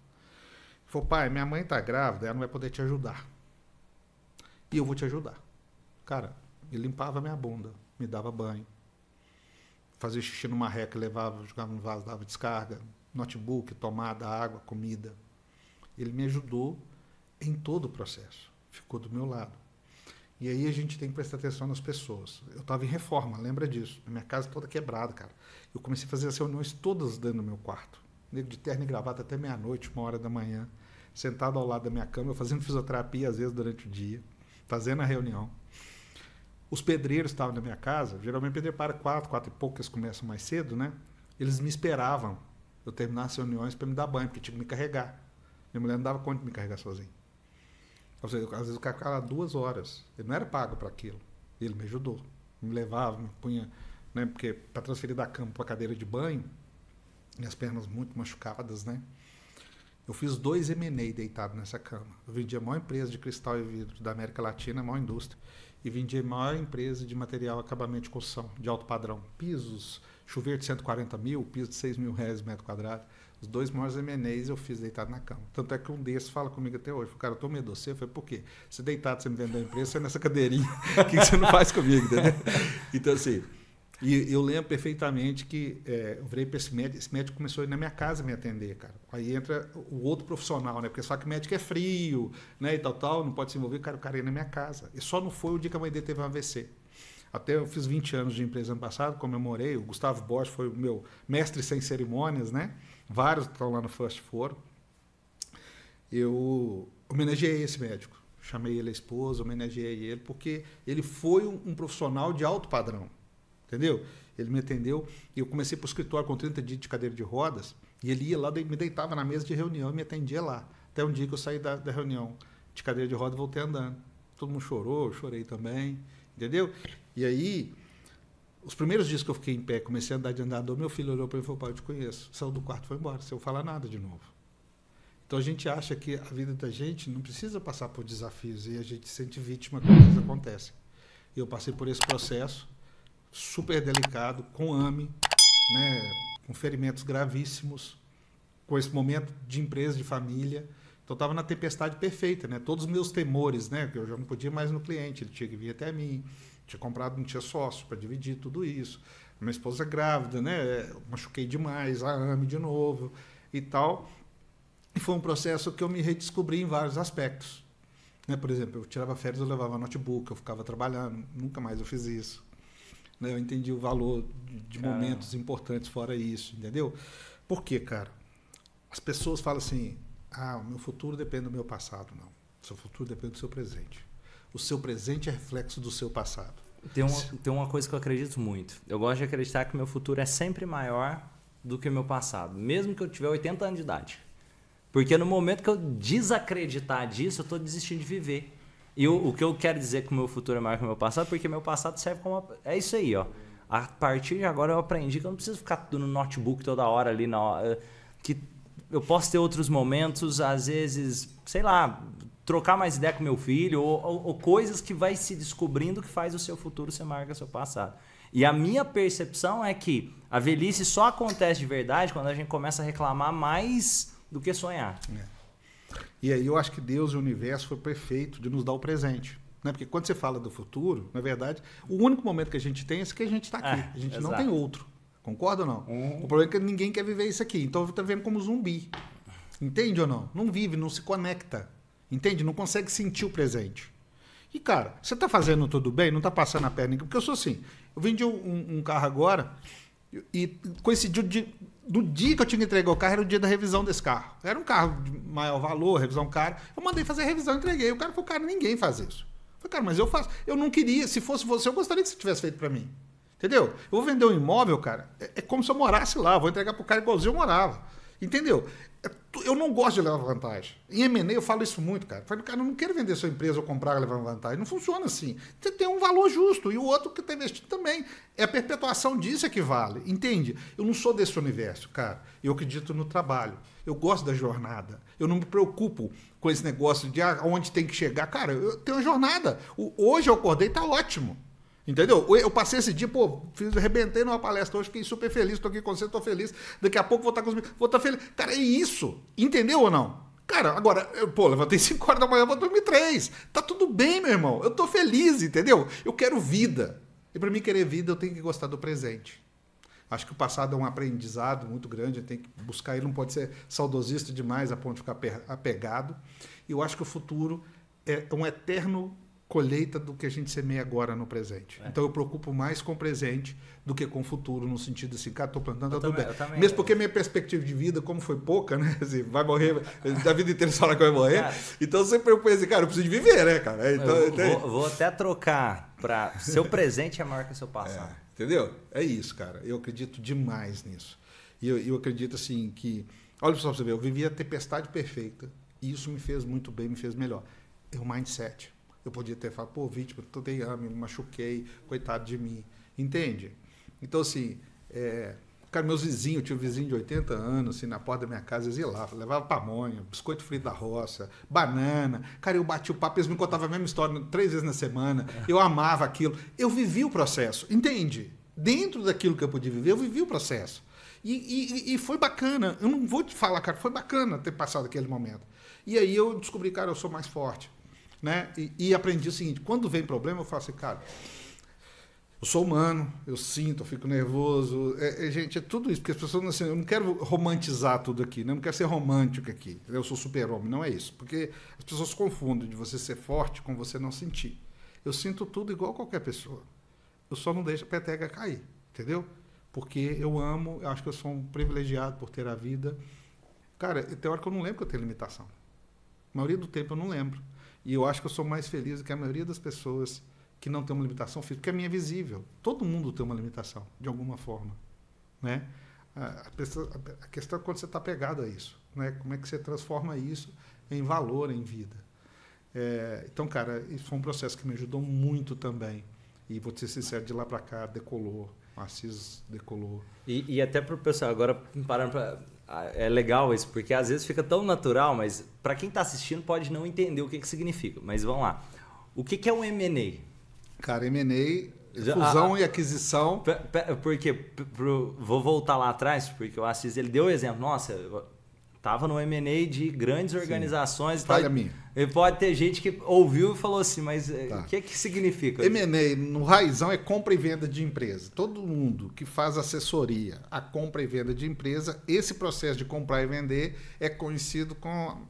Falou, pai, minha mãe tá grávida, ela não vai poder te ajudar. E eu vou te ajudar. Cara, ele limpava minha bunda, me dava banho, fazia xixi numa reca, levava, jogava no vaso, dava descarga, notebook, tomada, água, comida. Ele me ajudou em todo o processo. Ficou do meu lado. E aí a gente tem que prestar atenção nas pessoas. Eu estava em reforma, lembra disso? A minha casa toda quebrada, cara. Eu comecei a fazer as reuniões todas dentro do meu quarto. Nego de terno e gravata até meia-noite, 1h, sentado ao lado da minha cama, eu fazendo fisioterapia às vezes durante o dia, fazendo a reunião. Os pedreiros estavam na minha casa, geralmente o pedreiro para 4 e pouco, eles começam mais cedo, né? Eles me esperavam eu terminar as reuniões para me dar banho, porque tinha que me carregar. Minha mulher não dava conta de me carregar sozinho. Ou seja, às vezes o cara ficava lá 2 horas. Ele não era pago para aquilo. Ele me ajudou. Me levava, me punha, né? Porque para transferir da cama para a cadeira de banho, minhas pernas muito machucadas, né? Eu fiz 2 M&A deitado nessa cama. Eu vendia a maior empresa de cristal e vidro da América Latina, a maior indústria. E vendia a maior empresa de material acabamento de construção, de alto padrão. Pisos, chuveiro de 140 mil, piso de 6 mil reais metro quadrado. Os 2 maiores M&As eu fiz deitado na cama. Tanto é que um desses fala comigo até hoje. Cara, eu tô medo de você. Eu falei, por quê? Você deitado, você me vendeu a empresa, você é nessa cadeirinha. O que você não faz comigo, entendeu? Então, assim... E eu lembro perfeitamente que eu virei para esse médico começou a ir na minha casa me atender, cara. Aí entra o outro profissional, né? Porque só que médico é frio, né? E tal, não pode se envolver. Cara, o cara ia na minha casa. E só não foi o dia que a mãe dele teve um AVC. Até eu fiz 20 anos de empresa ano passado, comemorei. O Gustavo Borges foi o meu mestre sem cerimônias, né? Vários que estão lá no First foram. Eu homenageei esse médico. Chamei ele a esposa, homenageei ele, porque ele foi um profissional de alto padrão. Entendeu? Ele me atendeu e eu comecei para o escritório com 30 dias de cadeira de rodas e ele ia lá, me deitava na mesa de reunião e me atendia lá. Até um dia que eu saí da reunião de cadeira de rodas e voltei andando. Todo mundo chorou, eu chorei também, entendeu? E aí, os primeiros dias que eu fiquei em pé, comecei a andar de andador, meu filho olhou para mim e falou, pai, eu te conheço. Saiu do quarto e foi embora, sem eu falar nada de novo. Então a gente acha que a vida da gente não precisa passar por desafios e a gente se sente vítima quando isso acontece. E eu passei por esse processo super delicado, com AME, né, com ferimentos gravíssimos, com esse momento de empresa, de família. Então, estava na tempestade perfeita, né? Todos os meus temores, né? Que eu já não podia mais no cliente, ele tinha que vir até mim, tinha comprado, não tinha sócio para dividir tudo isso. Minha esposa grávida, né? Machuquei demais, a AME de novo e tal. E foi um processo que eu me redescobri em vários aspectos. Né? Por exemplo, eu tirava férias, eu levava notebook, eu ficava trabalhando, nunca mais eu fiz isso. Eu entendi o valor de momentos importantes fora isso, entendeu? Por quê, cara? As pessoas falam assim, o meu futuro depende do meu passado. Não, o seu futuro depende do seu presente. O seu presente é reflexo do seu passado. Tem uma coisa que eu acredito muito. Eu gosto de acreditar que o meu futuro é sempre maior do que o meu passado, mesmo que eu tiver 80 anos de idade. Porque no momento que eu desacreditar disso, eu estou desistindo de viver. E o que eu quero dizer que o meu futuro é maior que o meu passado, porque meu passado serve como... É isso aí, ó. A partir de agora eu aprendi que eu não preciso ficar tudo no notebook toda hora ali, que eu posso ter outros momentos, às vezes, sei lá, trocar mais ideia com meu filho, ou coisas que vai se descobrindo que faz o seu futuro ser maior que o seu passado. E a minha percepção é que a velhice só acontece de verdade quando a gente começa a reclamar mais do que sonhar. E aí eu acho que Deus e o universo foi perfeito de nos dar o presente. Né? Porque quando você fala do futuro, na verdade, o único momento que a gente tem é esse que a gente está aqui. A gente não tem outro. Concorda ou não? O problema é que ninguém quer viver isso aqui. Então está vendo como zumbi. Entende ou não? Não vive, não se conecta. entende? Não consegue sentir o presente. E, cara, você está fazendo tudo bem? Não está passando a perna? Porque eu sou assim, eu vendi um carro agora e coincidiu do dia que eu tinha que entregar o carro, era o dia da revisão desse carro. Era um carro de maior valor, revisão cara. Eu mandei fazer a revisão, entreguei. O cara falou, cara, ninguém faz isso. Eu falei, cara, mas eu faço. Eu não queria, se fosse você, eu gostaria que você tivesse feito para mim. Entendeu? Eu vou vender um imóvel, cara, é como se eu morasse lá. Eu vou entregar pro cara igualzinho eu morava. Entendeu? Eu não gosto de levar vantagem. Em M&A eu falo isso muito, cara. Eu falo, cara, eu não quero vender sua empresa ou comprar levando vantagem. Não funciona assim. Você tem um valor justo e o outro que está investindo também. É a perpetuação disso que vale. Entende? Eu não sou desse universo, cara. Eu acredito no trabalho. Eu gosto da jornada. Eu não me preocupo com esse negócio de onde tem que chegar. Cara, eu tenho uma jornada. Hoje eu acordei, tá ótimo. Entendeu? Eu passei esse dia, arrebentei numa palestra hoje, fiquei super feliz, estou aqui com você, estou feliz. Daqui a pouco vou estar com os meus, vou estar feliz. Cara, é isso. Entendeu ou não? Cara, agora, levantei 5 horas da manhã, vou dormir 3. Tá tudo bem, meu irmão. Eu estou feliz, entendeu? Eu quero vida. E para mim querer vida, eu tenho que gostar do presente. Acho que o passado é um aprendizado muito grande, eu tenho que buscar ele, não pode ser saudosista demais a ponto de ficar apegado. E eu acho que o futuro é um eterno colheita do que a gente semeia agora no presente. Então eu preocupo mais com o presente do que com o futuro, no sentido assim, cara, estou plantando, tá tudo bem. Mesmo porque minha perspectiva de vida, como foi pouca, né? Assim, vai morrer, a vida inteira só que vai morrer. Cara, então eu sempre pensei, cara, eu preciso de viver, né, cara? Então, vou até trocar para seu presente é maior que seu passado. Entendeu? É isso, cara. Eu acredito demais nisso. E eu acredito assim que, olha só pra você ver, eu vivi a tempestade perfeita e isso me fez muito bem, me fez melhor. É o mindset. Eu podia ter falado, vítima, me machuquei, coitado de mim. Entende? Então, assim, cara, meus vizinhos, eu tinha um vizinho de 80 anos, assim, na porta da minha casa, eles iam lá, levava pamonha, biscoito frito da roça, banana. Cara, eu bati o papo, eles me contavam a mesma história 3 vezes na semana. Eu amava aquilo. Eu vivi o processo, entende? Dentro daquilo que eu podia viver, eu vivi o processo. E foi bacana. Eu não vou te falar, cara, foi bacana ter passado aquele momento. E aí eu descobri, cara, eu sou mais forte. Né? E aprendi o seguinte, quando vem problema eu falo assim, cara, eu sou humano, eu sinto, eu fico nervoso, gente, é tudo isso, porque as pessoas, assim, eu não quero romantizar tudo aqui, né? Eu não quero ser romântico aqui, eu sou super-homem, não é isso, porque as pessoas confundem de você ser forte com você não sentir. Eu sinto tudo igual qualquer pessoa, eu só não deixo a peteca cair, entendeu? Porque eu amo, eu acho que eu sou um privilegiado por ter a vida. Cara, tem hora que eu não lembro que eu tenho limitação, a maioria do tempo eu não lembro. E eu acho que eu sou mais feliz do que a maioria das pessoas que não tem uma limitação física, porque a minha é visível. Todo mundo tem uma limitação, de alguma forma. Né? A questão é quando você está pegado a isso. Né? Como é que você transforma isso em valor, em vida. Então, cara, isso foi um processo que me ajudou muito também. E vou ser sincero, de lá para cá, decolou. O Assis decolou. E até para o pessoal, agora parando para... É legal isso, porque às vezes fica tão natural, mas para quem está assistindo pode não entender o que significa. Mas vamos lá. O que é um M&A? Cara, M&A, fusão e aquisição. Porque vou voltar lá atrás, porque o Assis ele deu o exemplo. Nossa, estava no M&A de grandes organizações. Sim. Falha minha. E pode ter gente que ouviu e falou assim, mas o que significa? M&A, no raizão, é compra e venda de empresa. Todo mundo que faz assessoria a compra e venda de empresa, esse processo de comprar e vender é conhecido com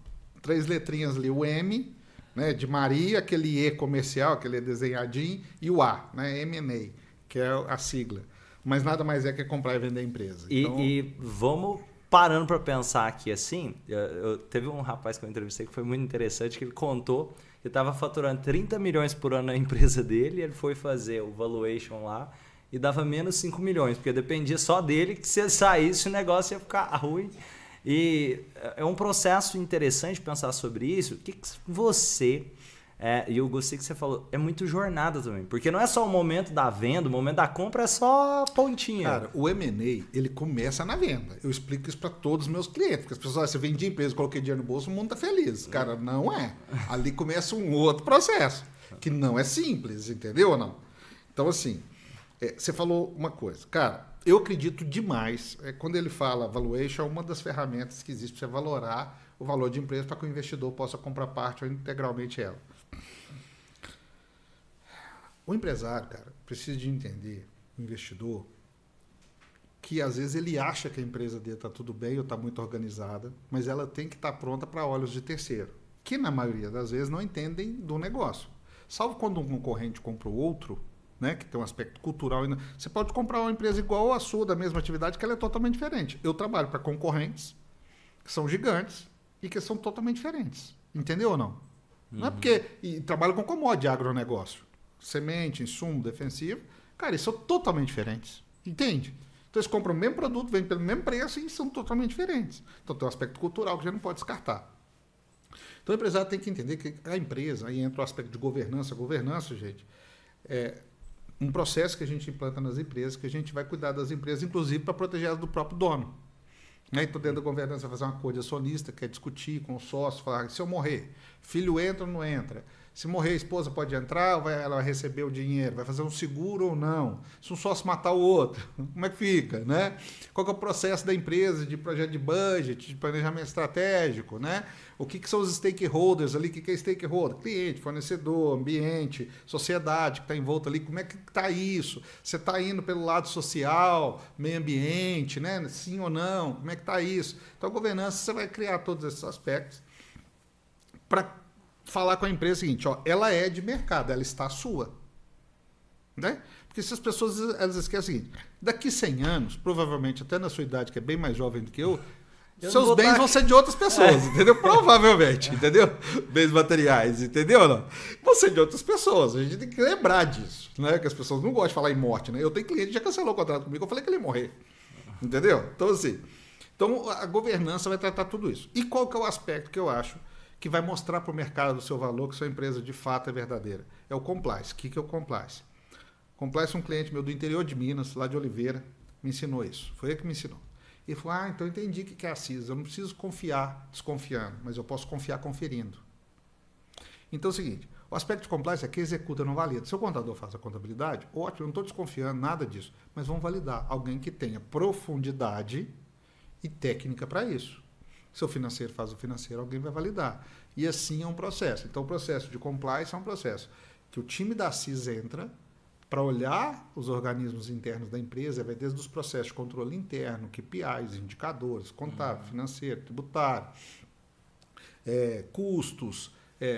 3 letrinhas ali, o M, né, de Maria, aquele E comercial, aquele E desenhadinho, e o A, né, M&A, que é a sigla. Mas nada mais é que comprar e vender empresa. E vamos... Parando para pensar aqui assim, teve um rapaz que eu entrevistei que foi muito interessante, que ele contou que estava faturando 30 milhões por ano na empresa dele, e ele foi fazer o valuation lá e dava menos 5 milhões, porque dependia só dele, que se ele saísse o negócio ia ficar ruim. E é um processo interessante pensar sobre isso. O que você... e eu gostei que você falou, é muito jornada também. Porque não é só o momento da venda, o momento da compra é só pontinha. Cara, o M&A, ele começa na venda. Eu explico isso para todos os meus clientes. Porque as pessoas, você vende empresa, coloquei dinheiro no bolso, o mundo tá feliz. Cara, não é. Ali começa um outro processo, que não é simples, entendeu ou não? Então, assim, você falou uma coisa. Cara, eu acredito demais, quando ele fala valuation, é uma das ferramentas que existe para você valorar o valor de empresa para que o investidor possa comprar parte ou integralmente ela. O empresário, cara, precisa de entender, o investidor, que às vezes ele acha que a empresa dele está tudo bem ou está muito organizada, mas ela tem que estar pronta para olhos de terceiro. que na maioria das vezes não entendem do negócio. Salvo quando um concorrente compra o outro, né, que tem um aspecto cultural. Você pode comprar uma empresa igual à sua, da mesma atividade, que ela é totalmente diferente. Eu trabalho para concorrentes que são gigantes e que são totalmente diferentes. Entendeu ou não? Não é porque... E trabalho com commodity, agronegócio. Semente, insumo, defensivo. Cara, eles são totalmente diferentes. Entende? Então eles compram o mesmo produto, vendem pelo mesmo preço e são totalmente diferentes. Então tem um aspecto cultural que a gente não pode descartar. Então o empresário tem que entender que a empresa, aí entra o aspecto de governança. Governança, gente, é um processo que a gente implanta nas empresas, que a gente vai cuidar das empresas, inclusive para proteger elas do próprio dono. Né? Então, dentro da governança, vai fazer uma coisa acionista, que é discutir com o sócio, falar, se eu morrer, filho entra ou não entra? Se morrer, a esposa pode entrar, ou ela vai receber o dinheiro? Vai fazer um seguro ou não? Se um sócio matar o outro, como é que fica? Né? Qual que é o processo da empresa de projeto de budget, de planejamento estratégico? Né? O que são os stakeholders ali? O que é stakeholder? Cliente, fornecedor, ambiente, sociedade que está envolta ali. Como é que está isso? Você está indo pelo lado social, meio ambiente, né? Sim ou não? Como é que está isso? Então, a governança, você vai criar todos esses aspectos para falar com a empresa o seguinte, ó, ela é de mercado, ela está sua. Né? Porque se as pessoas elas esquecem o seguinte, daqui 100 anos, provavelmente até na sua idade, que é bem mais jovem do que eu seus bens vão ser de outras pessoas, entendeu? Provavelmente, entendeu? Bens materiais, entendeu? Não? Vão ser de outras pessoas. A gente tem que lembrar disso, né? Que as pessoas não gostam de falar em morte, né? Eu tenho cliente que já cancelou o contrato comigo, eu falei que ele ia morrer. Entendeu? Então, assim, a governança vai tratar tudo isso. E qual que é o aspecto que eu acho que vai mostrar para o mercado o seu valor, que sua empresa de fato é verdadeira? É o compliance. O que é o compliance? Compliance, um cliente meu do interior de Minas, lá de Oliveira, me ensinou isso. Foi ele que me ensinou. Ele falou, então eu entendi o que é a CIS. Eu não preciso confiar desconfiando, mas eu posso confiar conferindo. Então é o seguinte, o aspecto de compliance é que executa, não valida. Se o contador faz a contabilidade, ótimo, eu não estou desconfiando nada disso, mas vamos validar alguém que tenha profundidade e técnica para isso. Se o financeiro faz o financeiro, alguém vai validar. E assim é um processo. Então o processo de compliance é um processo que o time da CIS entra para olhar os organismos internos da empresa, vai desde os processos de controle interno, KPIs, indicadores, contábil, financeiro, tributário, custos,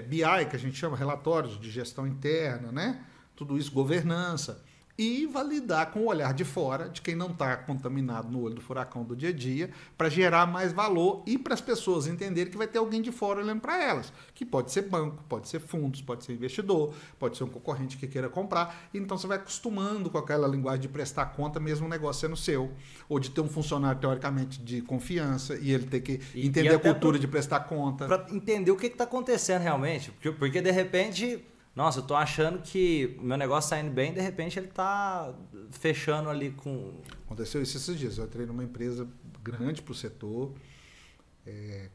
BI, que a gente chama relatórios de gestão interna, né? Tudo isso, governança. E validar com o olhar de fora, de quem não está contaminado no olho do furacão do dia a dia, para gerar mais valor e para as pessoas entenderem que vai ter alguém de fora olhando para elas, que pode ser banco, pode ser fundos, pode ser investidor, pode ser um concorrente que queira comprar. Então você vai acostumando com aquela linguagem de prestar conta, mesmo o negócio sendo seu, ou de ter um funcionário teoricamente de confiança e ele ter que entender a cultura de prestar conta. Para entender o que está acontecendo realmente, porque de repente... Nossa, eu tô achando que o meu negócio está indo bem, de repente ele tá fechando ali com... Aconteceu isso esses dias. Eu entrei numa empresa grande para o setor,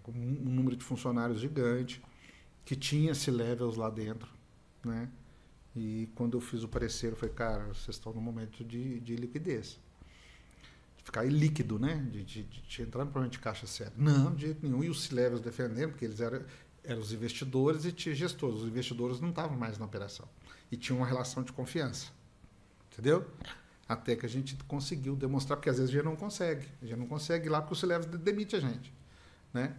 com um número de funcionários gigante, que tinha C-levels lá dentro, né? E quando eu fiz o parecer, eu falei, cara, vocês estão no momento de liquidez. De ficar líquido, né? De entrar no problema de caixa sério. Não, de jeito nenhum. E os C-levels defendendo, porque eles eram os investidores e tinha gestores. Os investidores não estavam mais na operação. E tinha uma relação de confiança. Entendeu? Até que a gente conseguiu demonstrar, porque às vezes a gente não consegue. A gente não consegue ir lá porque o C-Levels demite a gente. Né?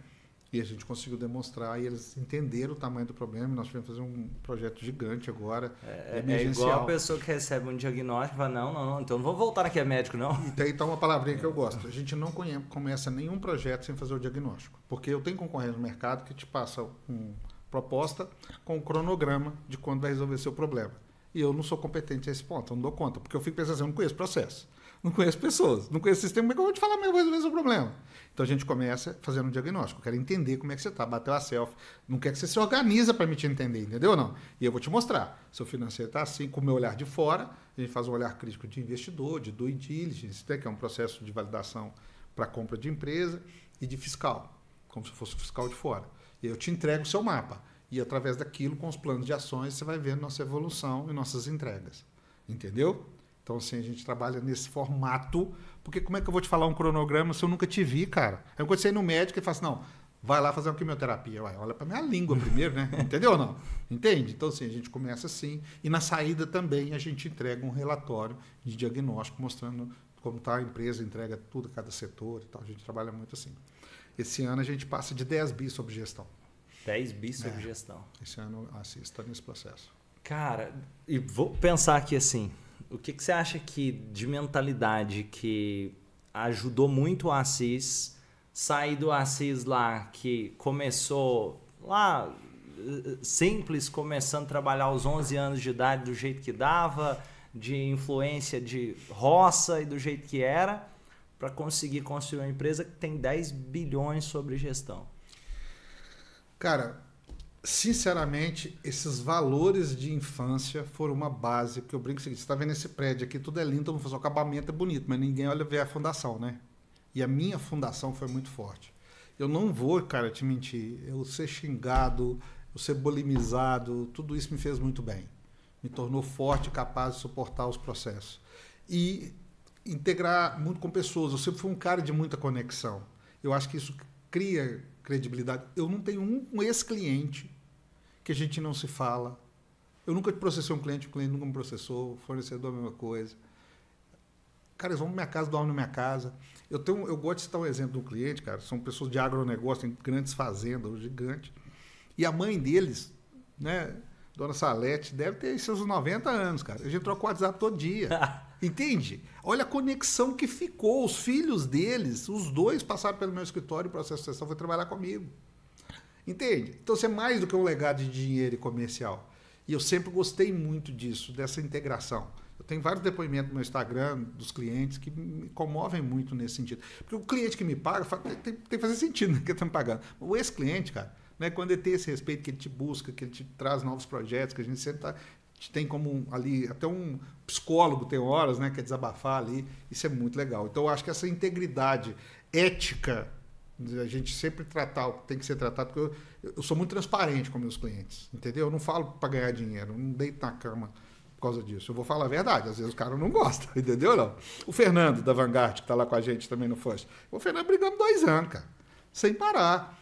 E a gente conseguiu demonstrar e eles entenderam o tamanho do problema. Nós tivemos que fazer um projeto gigante agora. É igual a pessoa que recebe um diagnóstico e fala, não, então não vou voltar aqui a médico, não. E tem então uma palavrinha que eu gosto. A gente não começa nenhum projeto sem fazer o diagnóstico. Porque eu tenho concorrente no mercado que te passa uma proposta com um cronograma de quando vai resolver seu problema. E eu não sou competente a esse ponto, eu não dou conta. Porque eu fico pensando assim, eu não conheço processo. Não conheço pessoas, não conheço sistema, como é que eu vou te falar, mas eu vou resolver seu problema? Então a gente começa fazendo um diagnóstico. Eu quero entender como é que você está, bateu a selfie. Não quer que você se organiza para me te entender, entendeu ou não? E eu vou te mostrar. Seu financeiro está assim, com o meu olhar de fora, a gente faz um olhar crítico de investidor, de due diligence, que é um processo de validação para compra de empresa, e de fiscal, como se fosse o fiscal de fora. E eu te entrego o seu mapa. E através daquilo, com os planos de ações, você vai vendo nossa evolução e nossas entregas. Entendeu? Então, assim, a gente trabalha nesse formato, porque como é que eu vou te falar um cronograma se eu nunca te vi, cara? Aí quando você ir no médico e fala assim, não, vai lá fazer uma quimioterapia. Ué, olha para minha língua primeiro, né? Entendeu ou não? Entende? Então, assim, a gente começa assim, e na saída também a gente entrega um relatório de diagnóstico mostrando como está a empresa, entrega tudo, cada setor e tal. A gente trabalha muito assim. Esse ano a gente passa de 10 bi sobre gestão. 10 bi sobre gestão. Esse ano a Assis está nesse processo. Cara, e vou pensar aqui assim, o que você acha que de mentalidade que ajudou muito o Assis, sair do Assis lá, que começou lá simples, começando a trabalhar aos 11 anos de idade do jeito que dava, de influência de roça e do jeito que era, para conseguir construir uma empresa que tem 10 bilhões sobre gestão? Cara, sinceramente, esses valores de infância foram uma base, porque eu brinco o seguinte, você está vendo esse prédio aqui, tudo é lindo, o acabamento é bonito, mas ninguém olha ver a fundação, né? E a minha fundação foi muito forte. Eu não vou, cara, te mentir, eu ser xingado, eu ser bulimizado, tudo isso me fez muito bem. Me tornou forte e capaz de suportar os processos. E integrar muito com pessoas. Eu sempre fui um cara de muita conexão. Eu acho que isso cria credibilidade. Eu não tenho um ex-cliente que a gente não se fala. Eu nunca processei um cliente, o cliente nunca me processou, o fornecedor a mesma coisa. Cara, eles vão na minha casa, dormem na minha casa. Eu gosto de citar um exemplo de um cliente, cara, são pessoas de agronegócio, tem grandes fazendas, gigantes. E a mãe deles, né, Dona Salete, deve ter seus 90 anos, cara. A gente troca o WhatsApp todo dia. Entende? Olha a conexão que ficou. Os filhos deles, os dois passaram pelo meu escritório e o processo de sucessão foi trabalhar comigo. Entende? Então, isso é mais do que um legado de dinheiro e comercial. E eu sempre gostei muito disso, dessa integração. Eu tenho vários depoimentos no meu Instagram dos clientes que me comovem muito nesse sentido. Porque o cliente que me paga, tem que fazer sentido, né, que ele está me pagando. O ex-cliente, cara, né, quando ele tem esse respeito, que ele te busca, que ele te traz novos projetos, que a gente sempre tem como ali, até um psicólogo tem horas, né, que é desabafar ali, isso é muito legal. Então eu acho que essa integridade ética, a gente sempre tratar o que tem que ser tratado, porque eu sou muito transparente com meus clientes, entendeu? Eu não falo para ganhar dinheiro, eu não deito na cama por causa disso. Eu vou falar a verdade, às vezes o cara não gosta, entendeu? Não. O Fernando da Vanguard, que está lá com a gente também no First, o Fernando brigamos 2 anos, cara, sem parar.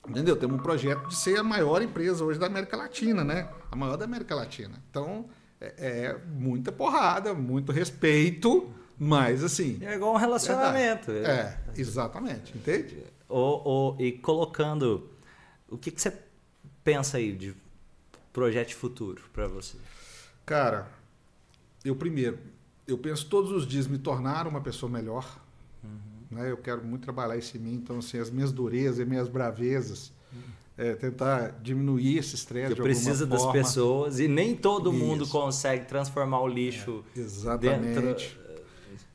Entendeu? Temos um projeto de ser a maior empresa hoje da América Latina, né? A maior da América Latina. Então, muita porrada, muito respeito, mas assim... É igual um relacionamento. Exatamente. Entende? E colocando... O que você pensa aí de projeto de futuro para você? Cara, eu penso todos os dias me tornar uma pessoa melhor. Né? Eu quero muito trabalhar isso em mim, então assim, as minhas durezas e minhas bravezas, tentar diminuir esse estresse de alguma forma. Precisa das pessoas e nem todo mundo consegue transformar o lixo exatamente.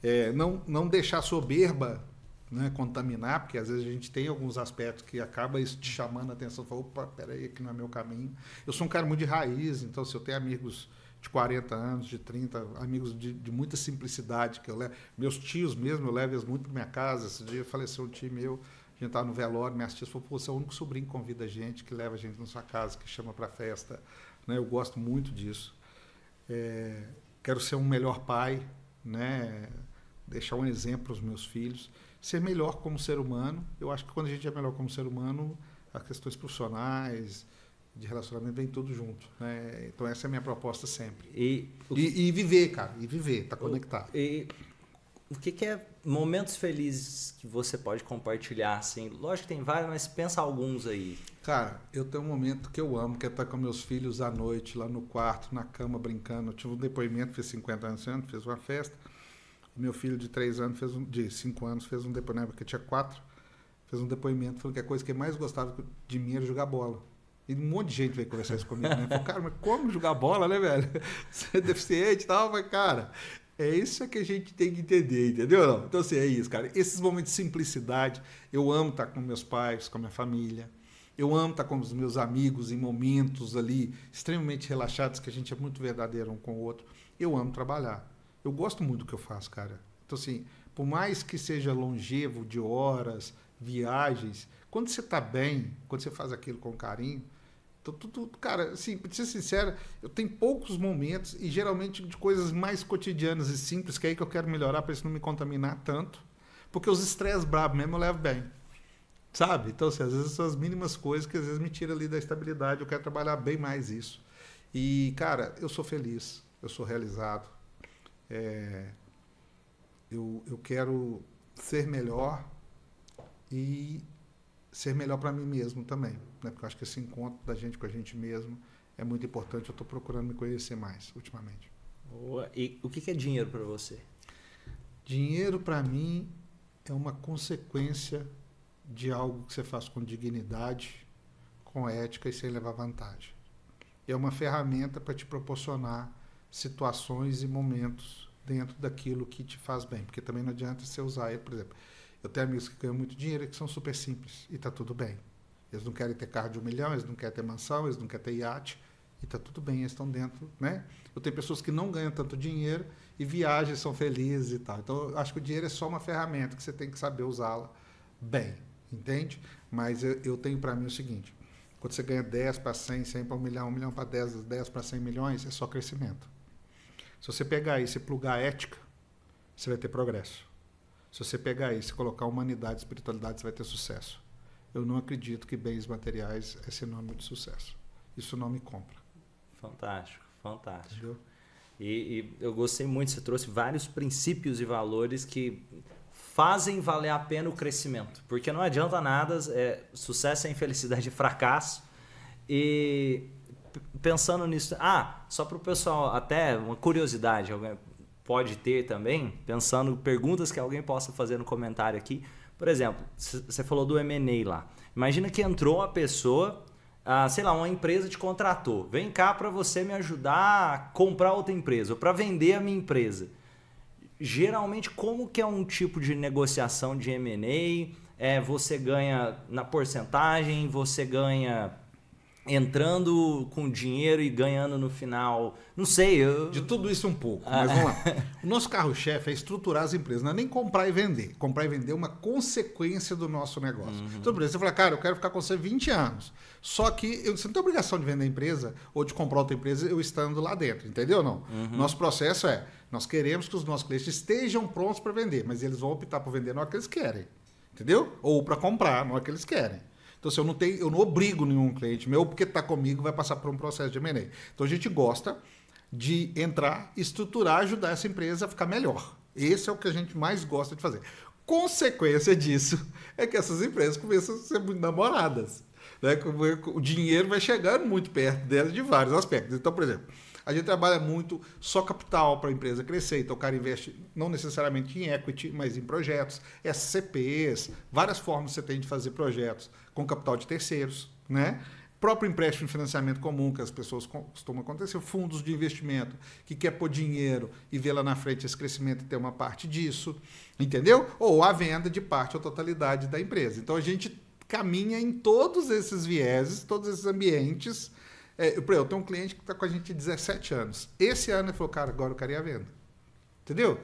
Dentro... não deixar soberba, né, contaminar, porque às vezes a gente tem alguns aspectos que acaba isso te chamando a atenção, fala, opa, peraí, que não é meu caminho. Eu sou um cara muito de raiz, então se eu tenho amigos de 40 anos, de 30, amigos de muita simplicidade que eu levo. Meus tios mesmo, eu levo eles muito para minha casa. Esse dia faleceu um tio meu, a gente estava no velório, minhas tias falaram, pô, você é o único sobrinho que convida a gente, que leva a gente na sua casa, que chama para festa. Né? Eu gosto muito disso. Quero ser um melhor pai, né? Deixar um exemplo para os meus filhos. Ser melhor como ser humano. Eu acho que quando a gente é melhor como ser humano, as questões profissionais, de relacionamento, vem tudo junto. Né? Então, essa é a minha proposta sempre. E viver, cara. E viver, tá conectado. E o que é momentos felizes que você pode compartilhar? Assim? Lógico que tem vários, mas pensa alguns aí. Cara, eu tenho um momento que eu amo, que é estar com meus filhos à noite, lá no quarto, na cama, brincando. Eu tive um depoimento, fez 50 anos, fez uma festa. Meu filho de 3 anos, de 5 anos, fez um depoimento, porque tinha 4, fez um depoimento, falando que a coisa que ele mais gostava de mim era jogar bola. E um monte de gente veio conversar isso comigo, né? Falei, cara, mas como jogar bola, né, velho? Você é deficiente e tal, mas, cara, é isso que a gente tem que entender, entendeu? Não? Então, assim, é isso, cara. Esses momentos de simplicidade, eu amo estar com meus pais, com a minha família, eu amo estar com os meus amigos em momentos ali extremamente relaxados, que a gente é muito verdadeiro um com o outro. Eu amo trabalhar. Eu gosto muito do que eu faço, cara. Então, assim, por mais que seja longevo de horas, viagens, quando você está bem, quando você faz aquilo com carinho, tudo, cara, assim, para ser sincero, eu tenho poucos momentos e geralmente de coisas mais cotidianas e simples, que é aí que eu quero melhorar para isso não me contaminar tanto, porque os estresses bravos mesmo eu levo bem, sabe? Então, assim, às vezes são as mínimas coisas que às vezes me tiram ali da estabilidade, eu quero trabalhar bem mais isso. E, cara, eu sou feliz, eu sou realizado, eu quero ser melhor e ser melhor para mim mesmo também, né? Porque eu acho que esse encontro da gente com a gente mesmo é muito importante. Eu estou procurando me conhecer mais ultimamente. Boa. E o que é dinheiro para você? Dinheiro para mim é uma consequência de algo que você faz com dignidade, com ética e sem levar vantagem. É uma ferramenta para te proporcionar situações e momentos dentro daquilo que te faz bem, porque também não adianta você usar ele, por exemplo. Eu tenho amigos que ganham muito dinheiro e que são super simples e está tudo bem. Eles não querem ter carro de 1 milhão, eles não querem ter mansão, eles não querem ter iate e está tudo bem, eles estão dentro, né? Eu tenho pessoas que não ganham tanto dinheiro e viajam, são felizes e tal. Então, eu acho que o dinheiro é só uma ferramenta que você tem que saber usá-la bem, entende? Mas eu tenho para mim o seguinte, quando você ganha 10 para 100, 100 para 1 milhão, 1 milhão para 10, 10 para 100 milhões, é só crescimento. Se você pegar isso e plugar ética, você vai ter progresso. Se você pegar isso e colocar humanidade e espiritualidade, você vai ter sucesso. Eu não acredito que bens materiais é sinônimo de sucesso. Isso não me compra. Fantástico, fantástico. Entendeu? E eu gostei muito, você trouxe vários princípios e valores que fazem valer a pena o crescimento. Porque não adianta nada, sucesso é infelicidade e fracasso. E pensando nisso, só para o pessoal, até uma curiosidade, alguém pode ter também, pensando perguntas que alguém possa fazer no comentário aqui. Por exemplo, você falou do M&A lá. Imagina que entrou uma pessoa, sei lá, uma empresa te contratou. Vem cá para você me ajudar a comprar outra empresa ou para vender a minha empresa. Geralmente, como que é um tipo de negociação de M&A? Você ganha na porcentagem, você ganha entrando com dinheiro e ganhando no final, não sei. De tudo isso um pouco, mas vamos lá. O nosso carro-chefe é estruturar as empresas, não é nem comprar e vender. Comprar e vender é uma consequência do nosso negócio. Então, por exemplo, você fala, cara, eu quero ficar com você 20 anos. Só que você não tem obrigação de vender a empresa ou de comprar outra empresa eu estando lá dentro, entendeu ou não? Nosso processo nós queremos que os nossos clientes estejam prontos para vender, mas eles vão optar por vender na hora que eles querem, entendeu? Ou para comprar na hora que eles querem. Então, assim, eu não obrigo nenhum cliente meu, porque está comigo, vai passar por um processo de M&A. Então, a gente gosta de entrar, estruturar, ajudar essa empresa a ficar melhor. Esse é o que a gente mais gosta de fazer. Consequência disso é que essas empresas começam a ser muito namoradas, né? O dinheiro vai chegando muito perto delas de vários aspectos. Então, por exemplo, a gente trabalha muito só capital para a empresa crescer. Então, o cara investe não necessariamente em equity, mas em projetos, SCPs, várias formas você tem de fazer projetos com capital de terceiros, né? Próprio empréstimo de financiamento comum que as pessoas costumam acontecer, fundos de investimento que quer pôr dinheiro e ver lá na frente esse crescimento e ter uma parte disso, entendeu? Ou a venda de parte ou totalidade da empresa. Então, a gente caminha em todos esses vieses, todos esses ambientes. Eu tenho um cliente que está com a gente há 17 anos. Esse ano ele falou, cara, agora eu quero ir à venda. Entendeu?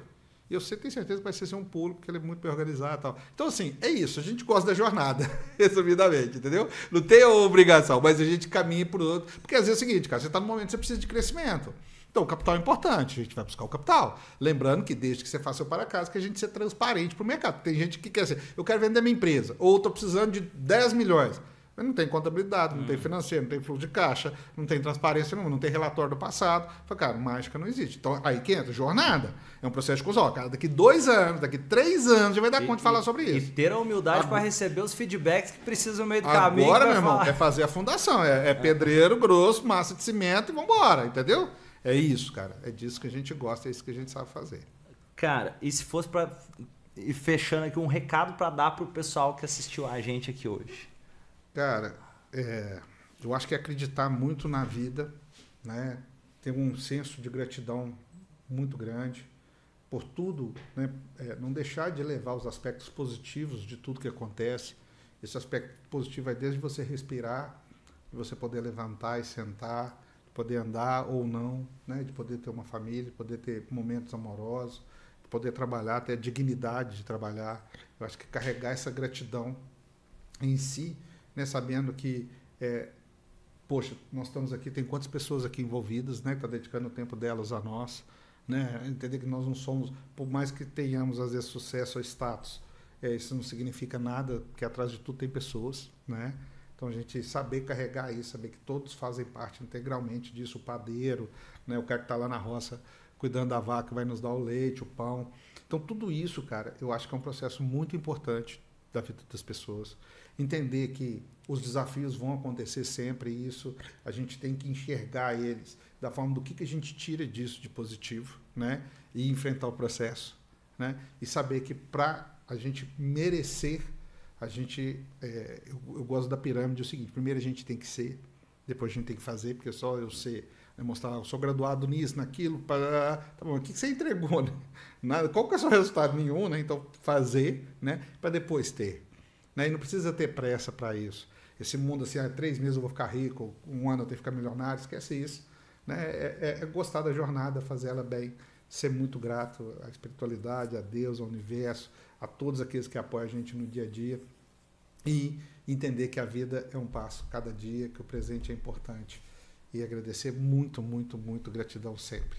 E eu tenho certeza que vai ser um pulo, porque ele é muito bem organizado e tal. Então, assim, é isso. A gente gosta da jornada, resumidamente, entendeu? Não tem a obrigação, mas a gente caminha por outro. Porque às vezes é o seguinte, cara, você está no momento que você precisa de crescimento. Então, o capital é importante, a gente vai buscar o capital. Lembrando que desde que você faça o para casa, que a gente seja transparente para o mercado. Tem gente que quer dizer, eu quero vender minha empresa, ou estou precisando de 10 milhões. Mas não tem contabilidade, não tem financeiro, não tem fluxo de caixa, não tem transparência nenhuma, não tem relatório do passado. Fala, cara, mágica não existe. Então, aí que entra, jornada. É um processo de construção. Cara, daqui 2 anos, daqui 3 anos, já vai dar conta de falar sobre isso. E ter a humildade para receber os feedbacks que precisam no meio do caminho. Agora, meu irmão, é fazer a fundação. É pedreiro grosso, massa de cimento e vambora, entendeu? É isso, cara. É disso que a gente gosta, é isso que a gente sabe fazer. Cara, e se fosse para ir fechando aqui um recado para dar para o pessoal que assistiu a gente aqui hoje? Cara, eu acho que é acreditar muito na vida, né? Ter um senso de gratidão muito grande por tudo, né? Não deixar de levar os aspectos positivos de tudo que acontece. Esse aspecto positivo vai desde você respirar, de você poder levantar e sentar, de poder andar ou não, né? De poder ter uma família, de poder ter momentos amorosos, de poder trabalhar, ter a dignidade de trabalhar. Eu acho que carregar essa gratidão em si, né, sabendo que, poxa, nós estamos aqui, tem quantas pessoas aqui envolvidas, né, que estão dedicando o tempo delas a nós, né, entender que nós não somos, por mais que tenhamos, às vezes, sucesso ou status, isso não significa nada, porque atrás de tudo tem pessoas, né, então a gente saber carregar isso, saber que todos fazem parte integralmente disso, o padeiro, né, o cara que está lá na roça cuidando da vaca, vai nos dar o leite, o pão, então tudo isso, cara, eu acho que é um processo muito importante da vida das pessoas. entender que os desafios vão acontecer sempre e isso a gente tem que enxergar eles da forma do que a gente tira disso de positivo, né? E enfrentar o processo, né? E saber que para a gente merecer, a gente, eu gosto da pirâmide, é o seguinte, primeiro a gente tem que ser, depois a gente tem que fazer, porque só eu ser, mostrar, eu sou graduado nisso, naquilo, tá bom, o que você entregou, né? Nada, qual que é o seu resultado? Nenhum, né? Então fazer, né? Para depois ter, né? E não precisa ter pressa para isso. Esse mundo assim, 3 meses eu vou ficar rico, 1 ano eu tenho que ficar milionário, esquece isso, né? É gostar da jornada, fazer ela bem, ser muito grato à espiritualidade, a Deus, ao universo, a todos aqueles que apoiam a gente no dia a dia e entender que a vida é um passo cada dia, que o presente é importante e agradecer muito, muito, muito, gratidão sempre.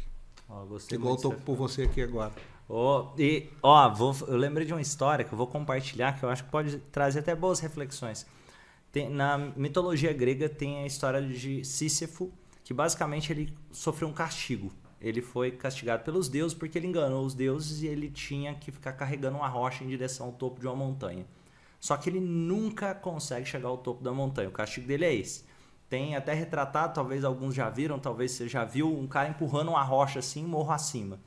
Igual eu estou por você aqui agora. Eu lembrei de uma história que eu vou compartilhar que eu acho que pode trazer até boas reflexões. Na mitologia grega tem a história de Sísifo, que basicamente ele sofreu um castigo. Ele foi castigado pelos deuses porque ele enganou os deuses e ele tinha que ficar carregando uma rocha em direção ao topo de uma montanha. Só que ele nunca consegue chegar ao topo da montanha. O castigo dele é esse. Tem até retratado, talvez alguns já viram, talvez você já viu, um cara empurrando uma rocha assim, morro acima.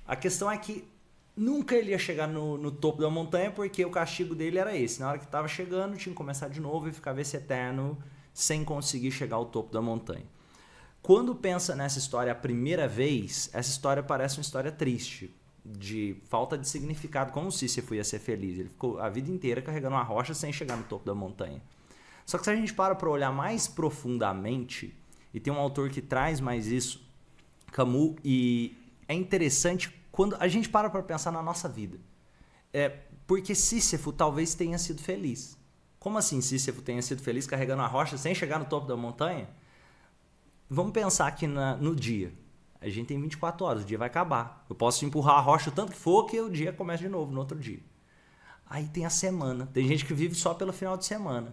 A questão é que nunca ele ia chegar no topo da montanha porque o castigo dele era esse. Na hora que estava chegando, tinha que começar de novo e ficava esse eterno sem conseguir chegar ao topo da montanha. Quando pensa nessa história a primeira vez, essa história parece uma história triste, de falta de significado, como se Sísifo ia ser feliz. Ele ficou a vida inteira carregando uma rocha sem chegar no topo da montanha. Só que se a gente para olhar mais profundamente, e tem um autor que traz mais isso, Camus, e é interessante quando a gente para pensar na nossa vida. Porque Sísifo talvez tenha sido feliz. Como assim Sísifo tenha sido feliz carregando uma rocha sem chegar no topo da montanha? Vamos pensar aqui no dia. A gente tem 24 horas, o dia vai acabar. Eu posso empurrar a rocha o tanto que for que o dia começa de novo, no outro dia. Aí tem a semana. Tem gente que vive só pelo final de semana.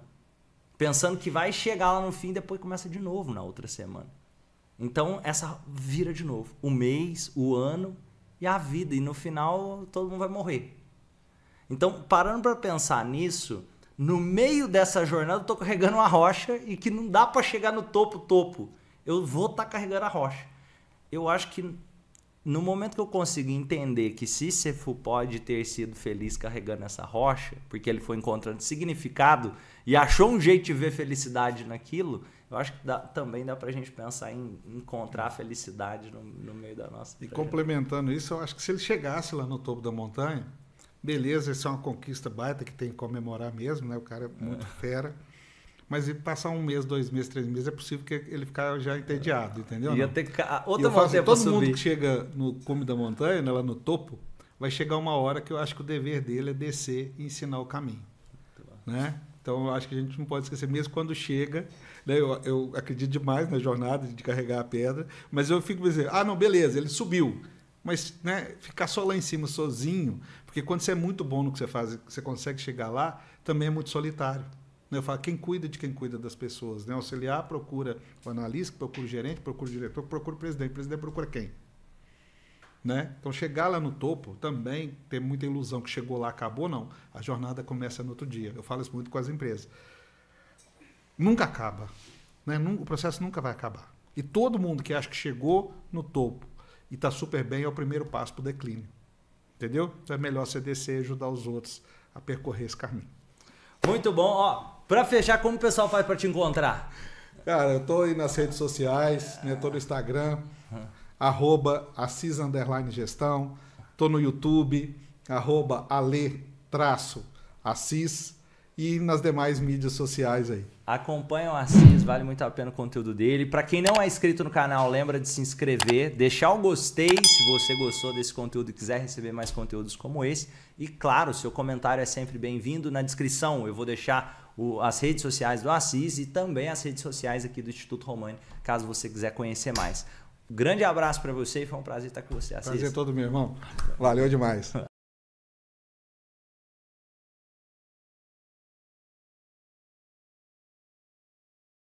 Pensando que vai chegar lá no fim e depois começa de novo na outra semana. Então, essa vira de novo. O mês, o ano e a vida. E no final, todo mundo vai morrer. Então, parando para pensar nisso, no meio dessa jornada, eu estou carregando uma rocha e que não dá para chegar no topo. Eu vou estar carregando a rocha. Eu acho que no momento que eu consigo entender que Sísifo pode ter sido feliz carregando essa rocha, porque ele foi encontrando significado e achou um jeito de ver felicidade naquilo, eu acho que também dá pra gente pensar em encontrar a felicidade no meio da nossa vida. E complementando isso, eu acho que se ele chegasse lá no topo da montanha, beleza, isso é uma conquista baita que tem que comemorar mesmo, né? O cara é muito fera. Mas ele passar 1 mês, 2 meses, 3 meses, é possível que ele ficar já entediado, entendeu? Ia ter que outra montanha para subir. Todo mundo que chega no cume da montanha, né, lá no topo, vai chegar uma hora que eu acho que o dever dele é descer e ensinar o caminho. Né? Então, eu acho que a gente não pode esquecer, mesmo quando chega, né, eu acredito demais na jornada de carregar a pedra, mas eu fico dizendo, não, beleza, ele subiu. Mas, né, ficar só lá em cima sozinho, porque quando você é muito bom no que você faz, você consegue chegar lá, também é muito solitário. Eu falo, quem cuida de quem cuida das pessoas? Né? O auxiliar procura o analista, procura o gerente, procura o diretor, procura o presidente procura quem? Né? Então, chegar lá no topo também tem muita ilusão que chegou lá, acabou, não. A jornada começa no outro dia. Eu falo isso muito com as empresas. Nunca acaba. Né? O processo nunca vai acabar. E todo mundo que acha que chegou no topo e está super bem é o primeiro passo para o declínio. Entendeu? Então, é melhor você descer e ajudar os outros a percorrer esse caminho. Muito bom. Para fechar, como o pessoal faz para te encontrar? Cara, eu tô aí nas redes sociais, né? Tô no Instagram, @Assis_Gestão, tô no YouTube, @Ale_Assis e nas demais mídias sociais aí. Acompanha o Assis, vale muito a pena o conteúdo dele. Para quem não é inscrito no canal, lembra de se inscrever, deixar o gostei se você gostou desse conteúdo e quiser receber mais conteúdos como esse. E claro, seu comentário é sempre bem-vindo. Na descrição eu vou deixar as redes sociais do Assis e também as redes sociais aqui do Instituto Romani, caso você quiser conhecer mais. Um grande abraço para você e foi um prazer estar com você, Assis. Prazer todo, meu irmão. Valeu demais.